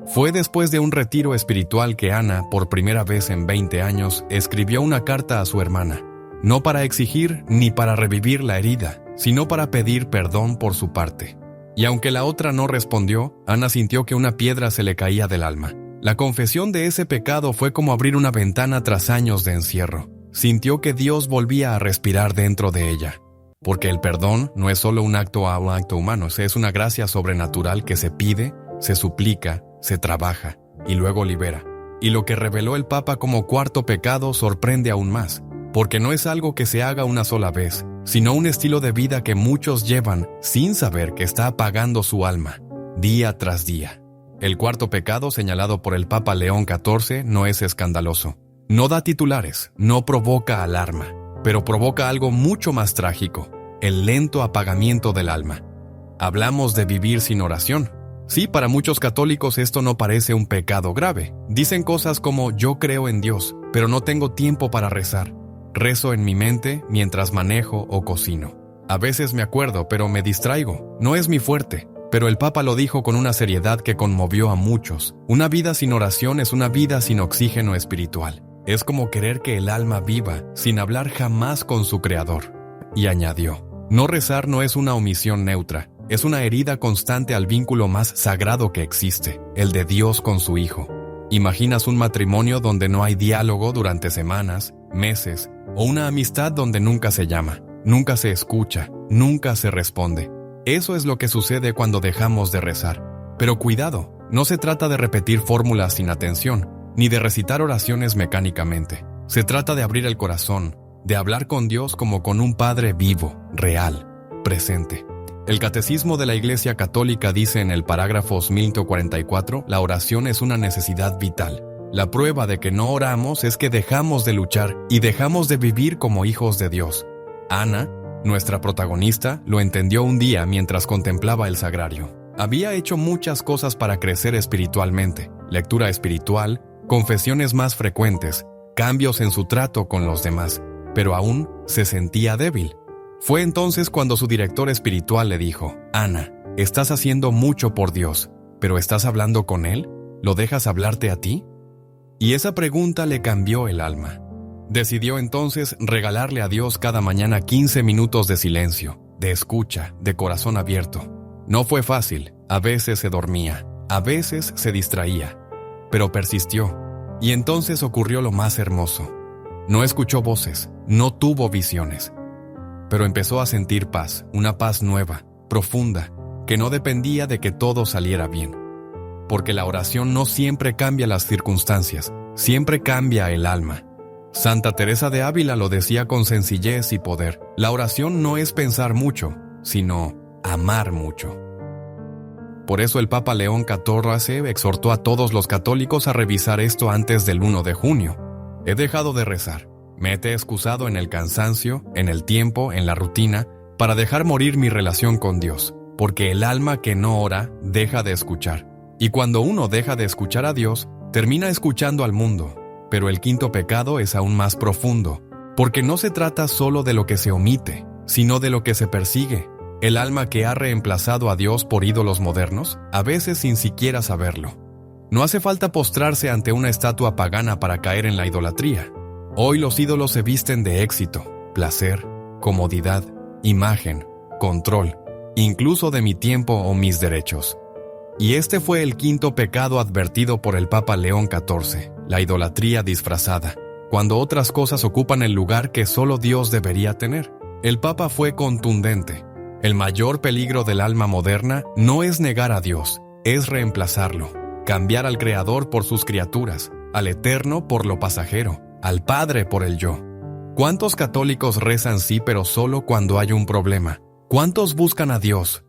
Fue después de un retiro espiritual que Ana, por primera vez en 20 años, escribió una carta a su hermana, no para exigir ni para revivir la herida, sino para pedir perdón por su parte. Y aunque la otra no respondió, Ana sintió que una piedra se le caía del alma. La confesión de ese pecado fue como abrir una ventana tras años de encierro. Sintió que Dios volvía a respirar dentro de ella. Porque el perdón no es solo un acto humano, es una gracia sobrenatural que se pide, se suplica, se trabaja y luego libera. Y lo que reveló el Papa como cuarto pecado sorprende aún más, porque no es algo que se haga una sola vez, sino un estilo de vida que muchos llevan sin saber que está apagando su alma, día tras día. El cuarto pecado señalado por el Papa León XIV no es escandaloso. No da titulares, no provoca alarma, pero provoca algo mucho más trágico, el lento apagamiento del alma. Hablamos de vivir sin oración. Sí, para muchos católicos esto no parece un pecado grave. Dicen cosas como yo creo en Dios, pero no tengo tiempo para rezar. Rezo en mi mente mientras manejo o cocino. A veces me acuerdo, pero me distraigo. No es mi fuerte. Pero el Papa lo dijo con una seriedad que conmovió a muchos. Una vida sin oración es una vida sin oxígeno espiritual. Es como querer que el alma viva sin hablar jamás con su Creador. Y añadió, no rezar no es una omisión neutra. Es una herida constante al vínculo más sagrado que existe, el de Dios con su Hijo. ¿Imaginas un matrimonio donde no hay diálogo durante semanas, meses, o una amistad donde nunca se llama, nunca se escucha, nunca se responde? Eso es lo que sucede cuando dejamos de rezar. Pero cuidado, no se trata de repetir fórmulas sin atención, ni de recitar oraciones mecánicamente. Se trata de abrir el corazón, de hablar con Dios como con un Padre vivo, real, presente. El Catecismo de la Iglesia Católica dice en el parágrafo 1044, la oración es una necesidad vital. La prueba de que no oramos es que dejamos de luchar y dejamos de vivir como hijos de Dios. Ana, nuestra protagonista, lo entendió un día mientras contemplaba el sagrario. Había hecho muchas cosas para crecer espiritualmente, lectura espiritual, confesiones más frecuentes, cambios en su trato con los demás, pero aún se sentía débil. Fue entonces cuando su director espiritual le dijo, Ana, estás haciendo mucho por Dios, pero ¿estás hablando con Él? ¿Lo dejas hablarte a ti? Y esa pregunta le cambió el alma. Decidió entonces regalarle a Dios cada mañana 15 minutos de silencio, de escucha, de corazón abierto. No fue fácil, a veces se dormía, a veces se distraía, pero persistió. Y entonces ocurrió lo más hermoso. No escuchó voces, no tuvo visiones, pero empezó a sentir paz, una paz nueva, profunda, que no dependía de que todo saliera bien. Porque la oración no siempre cambia las circunstancias, siempre cambia el alma. Santa Teresa de Ávila lo decía con sencillez y poder. La oración no es pensar mucho, sino amar mucho. Por eso el Papa León XIV exhortó a todos los católicos a revisar esto antes del 1 de junio. He dejado de rezar. Me he excusado en el cansancio, en el tiempo, en la rutina, para dejar morir mi relación con Dios, porque el alma que no ora deja de escuchar. Y cuando uno deja de escuchar a Dios, termina escuchando al mundo. Pero el quinto pecado es aún más profundo, porque no se trata solo de lo que se omite, sino de lo que se persigue. El alma que ha reemplazado a Dios por ídolos modernos, a veces sin siquiera saberlo. No hace falta postrarse ante una estatua pagana para caer en la idolatría. Hoy los ídolos se visten de éxito, placer, comodidad, imagen, control, incluso de mi tiempo o mis derechos. Y este fue el quinto pecado advertido por el Papa León XIV, la idolatría disfrazada, cuando otras cosas ocupan el lugar que solo Dios debería tener. El Papa fue contundente. El mayor peligro del alma moderna no es negar a Dios, es reemplazarlo, cambiar al Creador por sus criaturas, al Eterno por lo pasajero, al Padre por el yo. ¿Cuántos católicos rezan sí pero solo cuando hay un problema? ¿Cuántos buscan a Dios?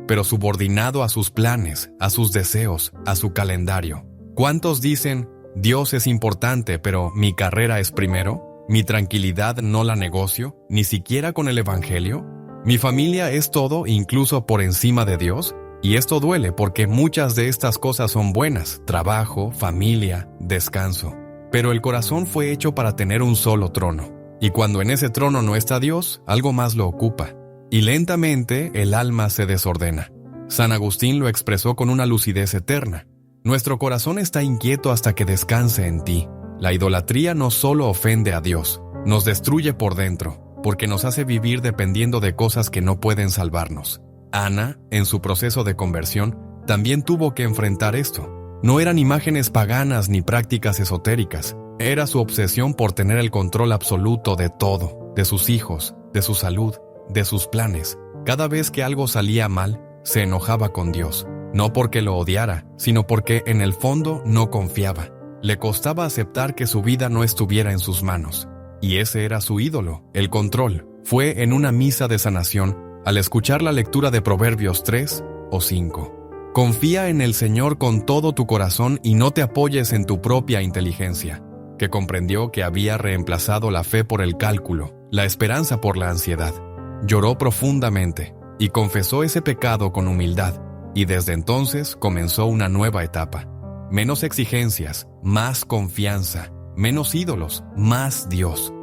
pero subordinado a sus planes, a sus deseos, a su calendario. ¿Cuántos dicen, Dios es importante, pero mi carrera es primero? ¿Mi tranquilidad no la negocio, ni siquiera con el Evangelio? ¿Mi familia es todo, incluso por encima de Dios? Y esto duele porque muchas de estas cosas son buenas: trabajo, familia, descanso. Pero el corazón fue hecho para tener un solo trono. Y cuando en ese trono no está Dios, algo más lo ocupa. Y lentamente el alma se desordena. San Agustín lo expresó con una lucidez eterna. Nuestro corazón está inquieto hasta que descanse en ti. La idolatría no solo ofende a Dios, nos destruye por dentro, porque nos hace vivir dependiendo de cosas que no pueden salvarnos. Ana, en su proceso de conversión, también tuvo que enfrentar esto. No eran imágenes paganas ni prácticas esotéricas. Era su obsesión por tener el control absoluto de todo, de sus hijos, de su salud, de sus planes. Cada vez que algo salía mal, se enojaba con Dios. No porque lo odiara, sino porque en el fondo no confiaba. Le costaba aceptar que su vida no estuviera en sus manos. Y ese era su ídolo, el control. Fue en una misa de sanación, al escuchar la lectura de Proverbios 3 o 5. Confía en el Señor con todo tu corazón y no te apoyes en tu propia inteligencia, que comprendió que había reemplazado la fe por el cálculo, la esperanza por la ansiedad. Lloró profundamente y confesó ese pecado con humildad, y desde entonces comenzó una nueva etapa. Menos exigencias, más confianza, menos ídolos, más Dios.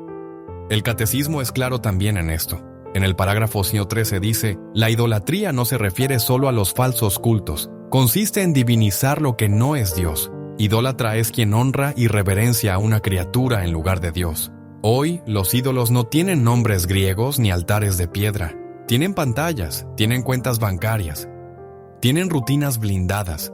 El catecismo es claro también en esto. En el parágrafo 113 dice, la idolatría no se refiere solo a los falsos cultos, consiste en divinizar lo que no es Dios. Idólatra es quien honra y reverencia a una criatura en lugar de Dios. Hoy, los ídolos no tienen nombres griegos ni altares de piedra. Tienen pantallas, tienen cuentas bancarias, tienen rutinas blindadas.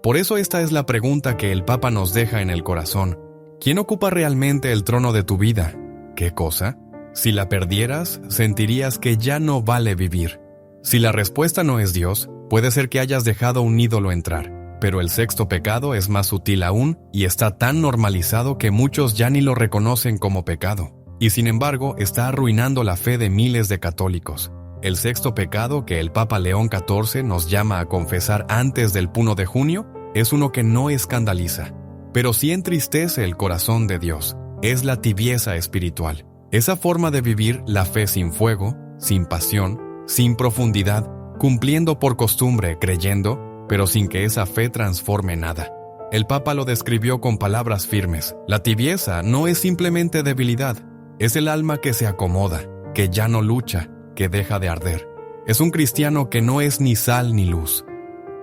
Por eso esta es la pregunta que el Papa nos deja en el corazón. ¿Quién ocupa realmente el trono de tu vida? ¿Qué cosa? Si la perdieras, sentirías que ya no vale vivir. Si la respuesta no es Dios, puede ser que hayas dejado un ídolo entrar. Pero el sexto pecado es más sutil aún y está tan normalizado que muchos ya ni lo reconocen como pecado. Y sin embargo, está arruinando la fe de miles de católicos. El sexto pecado que el Papa León XIV nos llama a confesar antes del 1 de junio es uno que no escandaliza, pero sí entristece el corazón de Dios. Es la tibieza espiritual. Esa forma de vivir la fe sin fuego, sin pasión, sin profundidad, cumpliendo por costumbre, creyendo, pero sin que esa fe transforme nada. El Papa lo describió con palabras firmes. La tibieza no es simplemente debilidad, es el alma que se acomoda, que ya no lucha, que deja de arder. Es un cristiano que no es ni sal ni luz.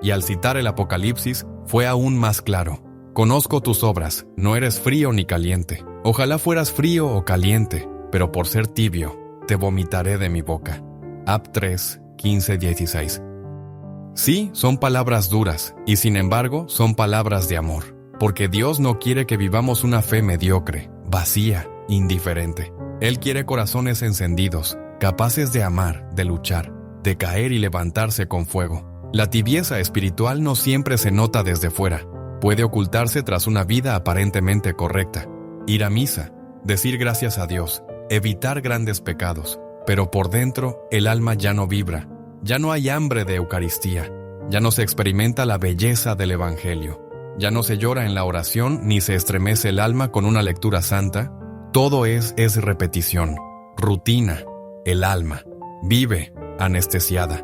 Y al citar el Apocalipsis, fue aún más claro. Conozco tus obras, no eres frío ni caliente. Ojalá fueras frío o caliente, pero por ser tibio, te vomitaré de mi boca. Ab 3, 15-16. Sí, son palabras duras, y sin embargo, son palabras de amor, porque Dios no quiere que vivamos una fe mediocre, vacía, indiferente. Él quiere corazones encendidos, capaces de amar, de luchar, de caer y levantarse con fuego. La tibieza espiritual no siempre se nota desde fuera. Puede ocultarse tras una vida aparentemente correcta. Ir a misa, decir gracias a Dios, evitar grandes pecados, pero por dentro el alma ya no vibra, ya no hay hambre de Eucaristía, ya no se experimenta la belleza del Evangelio, ya no se llora en la oración ni se estremece el alma con una lectura santa. Todo es repetición, rutina. El alma vive anestesiada.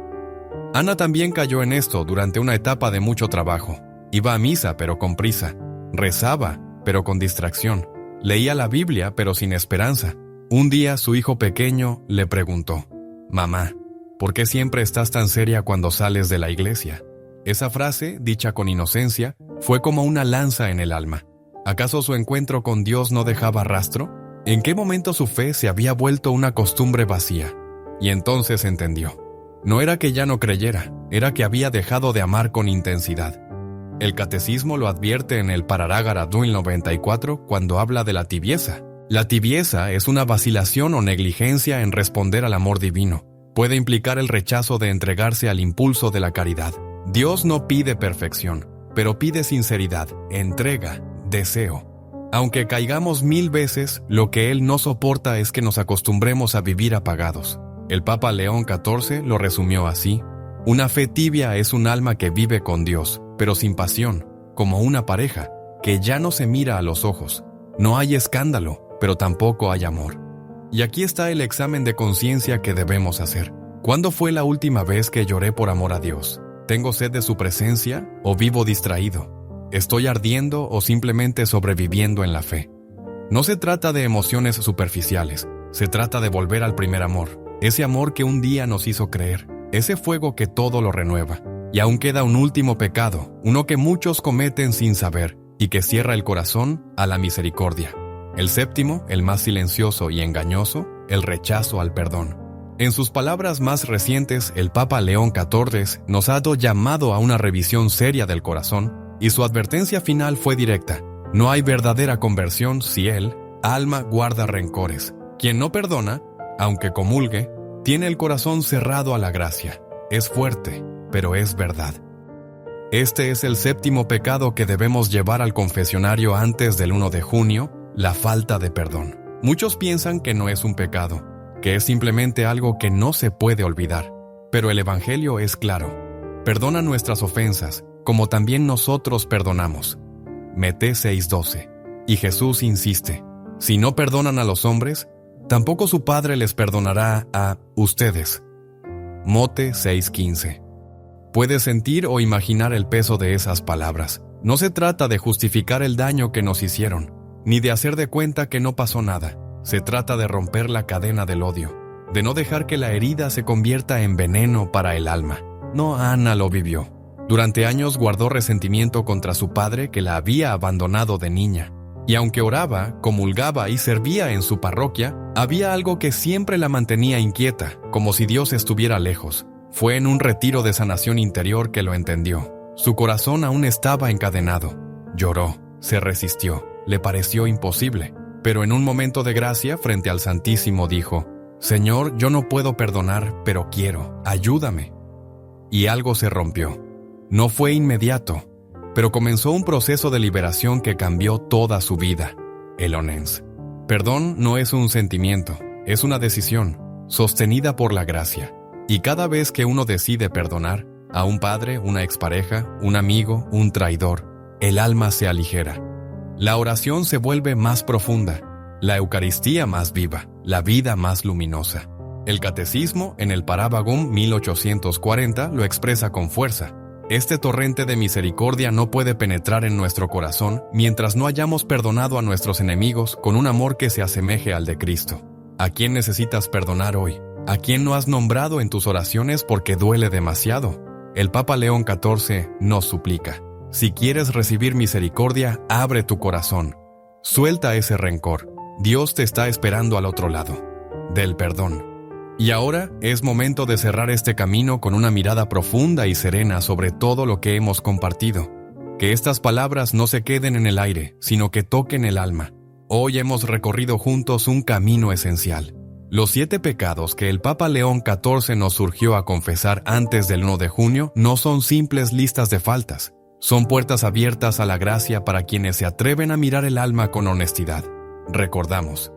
Ana también cayó en esto durante una etapa de mucho trabajo. Iba a misa pero con prisa, rezaba pero con distracción, leía la Biblia pero sin esperanza. Un día su hijo pequeño le preguntó, «Mamá, ¿por qué siempre estás tan seria cuando sales de la iglesia?» Esa frase, dicha con inocencia, fue como una lanza en el alma. ¿Acaso su encuentro con Dios no dejaba rastro? ¿En qué momento su fe se había vuelto una costumbre vacía? Y entonces entendió. No era que ya no creyera, era que había dejado de amar con intensidad. El catecismo lo advierte en el Pararágara 94 cuando habla de la tibieza. La tibieza es una vacilación o negligencia en responder al amor divino. Puede implicar el rechazo de entregarse al impulso de la caridad. Dios no pide perfección, pero pide sinceridad, entrega, deseo. Aunque caigamos 1000 veces, lo que Él no soporta es que nos acostumbremos a vivir apagados. El Papa León XIV lo resumió así: Una fe tibia es un alma que vive con Dios, pero sin pasión, como una pareja, que ya no se mira a los ojos. No hay escándalo, pero tampoco hay amor. Y aquí está el examen de conciencia que debemos hacer. ¿Cuándo fue la última vez que lloré por amor a Dios? ¿Tengo sed de su presencia o vivo distraído? ¿Estoy ardiendo o simplemente sobreviviendo en la fe? No se trata de emociones superficiales, se trata de volver al primer amor, ese amor que un día nos hizo creer, ese fuego que todo lo renueva. Y aún queda un último pecado, uno que muchos cometen sin saber y que cierra el corazón a la misericordia. El séptimo, el más silencioso y engañoso, el rechazo al perdón. En sus palabras más recientes, el Papa León XIV nos ha llamado a una revisión seria del corazón y su advertencia final fue directa. No hay verdadera conversión si el alma guarda rencores. Quien no perdona, aunque comulgue, tiene el corazón cerrado a la gracia. Es fuerte, pero es verdad. Este es el séptimo pecado que debemos llevar al confesionario antes del 1 de junio, la falta de perdón. Muchos piensan que no es un pecado, que es simplemente algo que no se puede olvidar. Pero el Evangelio es claro. Perdona nuestras ofensas, como también nosotros perdonamos. Mete 6:12. Y Jesús insiste, si no perdonan a los hombres, tampoco su Padre les perdonará a ustedes. Mote 6:15. Puedes sentir o imaginar el peso de esas palabras. No se trata de justificar el daño que nos hicieron, ni de hacer de cuenta que no pasó nada. Se trata de romper la cadena del odio, de no dejar que la herida se convierta en veneno para el alma. No, Ana lo vivió. Durante años guardó resentimiento contra su padre que la había abandonado de niña. Y aunque oraba, comulgaba y servía en su parroquia, había algo que siempre la mantenía inquieta, como si Dios estuviera lejos. Fue en un retiro de sanación interior que lo entendió. Su corazón aún estaba encadenado. Lloró, se resistió, le pareció imposible. Pero en un momento de gracia frente al Santísimo dijo, Señor, yo no puedo perdonar, pero quiero, ayúdame. Y algo se rompió. No fue inmediato, pero comenzó un proceso de liberación que cambió toda su vida. El Onens. Perdón no es un sentimiento, es una decisión, sostenida por la gracia. Y cada vez que uno decide perdonar, a un padre, una expareja, un amigo, un traidor, el alma se aligera. La oración se vuelve más profunda, la Eucaristía más viva, la vida más luminosa. El Catecismo, en el Parábagum 1840, lo expresa con fuerza. Este torrente de misericordia no puede penetrar en nuestro corazón mientras no hayamos perdonado a nuestros enemigos con un amor que se asemeje al de Cristo. ¿A quién necesitas perdonar hoy? ¿A quién no has nombrado en tus oraciones porque duele demasiado? El Papa León XIV nos suplica. Si quieres recibir misericordia, abre tu corazón. Suelta ese rencor. Dios te está esperando al otro lado, del perdón. Y ahora es momento de cerrar este camino con una mirada profunda y serena sobre todo lo que hemos compartido. Que estas palabras no se queden en el aire, sino que toquen el alma. Hoy hemos recorrido juntos un camino esencial. Los 7 pecados que el Papa León XIV nos surgió a confesar antes del 1 de junio no son simples listas de faltas. Son puertas abiertas a la gracia para quienes se atreven a mirar el alma con honestidad. Recordamos,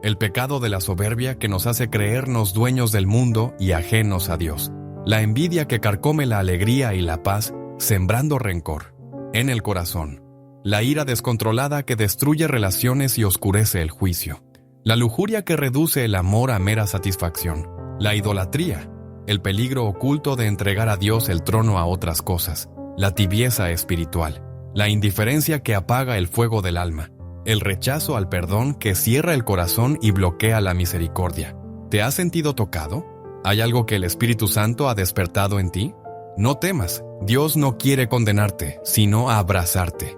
el pecado de la soberbia que nos hace creernos dueños del mundo y ajenos a Dios. La envidia que carcome la alegría y la paz, sembrando rencor en el corazón. La ira descontrolada que destruye relaciones y oscurece el juicio. La lujuria que reduce el amor a mera satisfacción. La idolatría, el peligro oculto de entregar a Dios el trono a otras cosas. La tibieza espiritual, la indiferencia que apaga el fuego del alma, el rechazo al perdón que cierra el corazón y bloquea la misericordia. ¿Te has sentido tocado? ¿Hay algo que el Espíritu Santo ha despertado en ti? No temas, Dios no quiere condenarte, sino a abrazarte.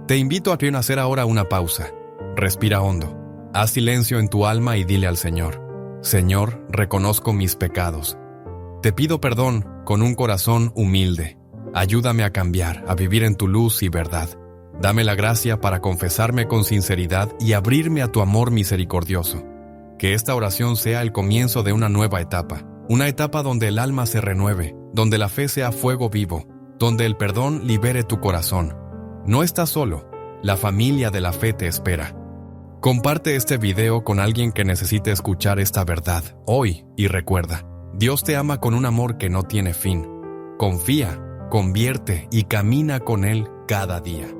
Te invito a hacer ahora una pausa. Respira hondo, haz silencio en tu alma y dile al Señor, Señor, reconozco mis pecados. Te pido perdón con un corazón humilde. Ayúdame a cambiar, a vivir en tu luz y verdad. Dame la gracia para confesarme con sinceridad y abrirme a tu amor misericordioso. Que esta oración sea el comienzo de una nueva etapa, una etapa donde el alma se renueve, donde la fe sea fuego vivo, donde el perdón libere tu corazón. No estás solo, la familia de la fe te espera. Comparte este video con alguien que necesite escuchar esta verdad hoy y recuerda, Dios te ama con un amor que no tiene fin. Confía, convierte y camina con Él cada día.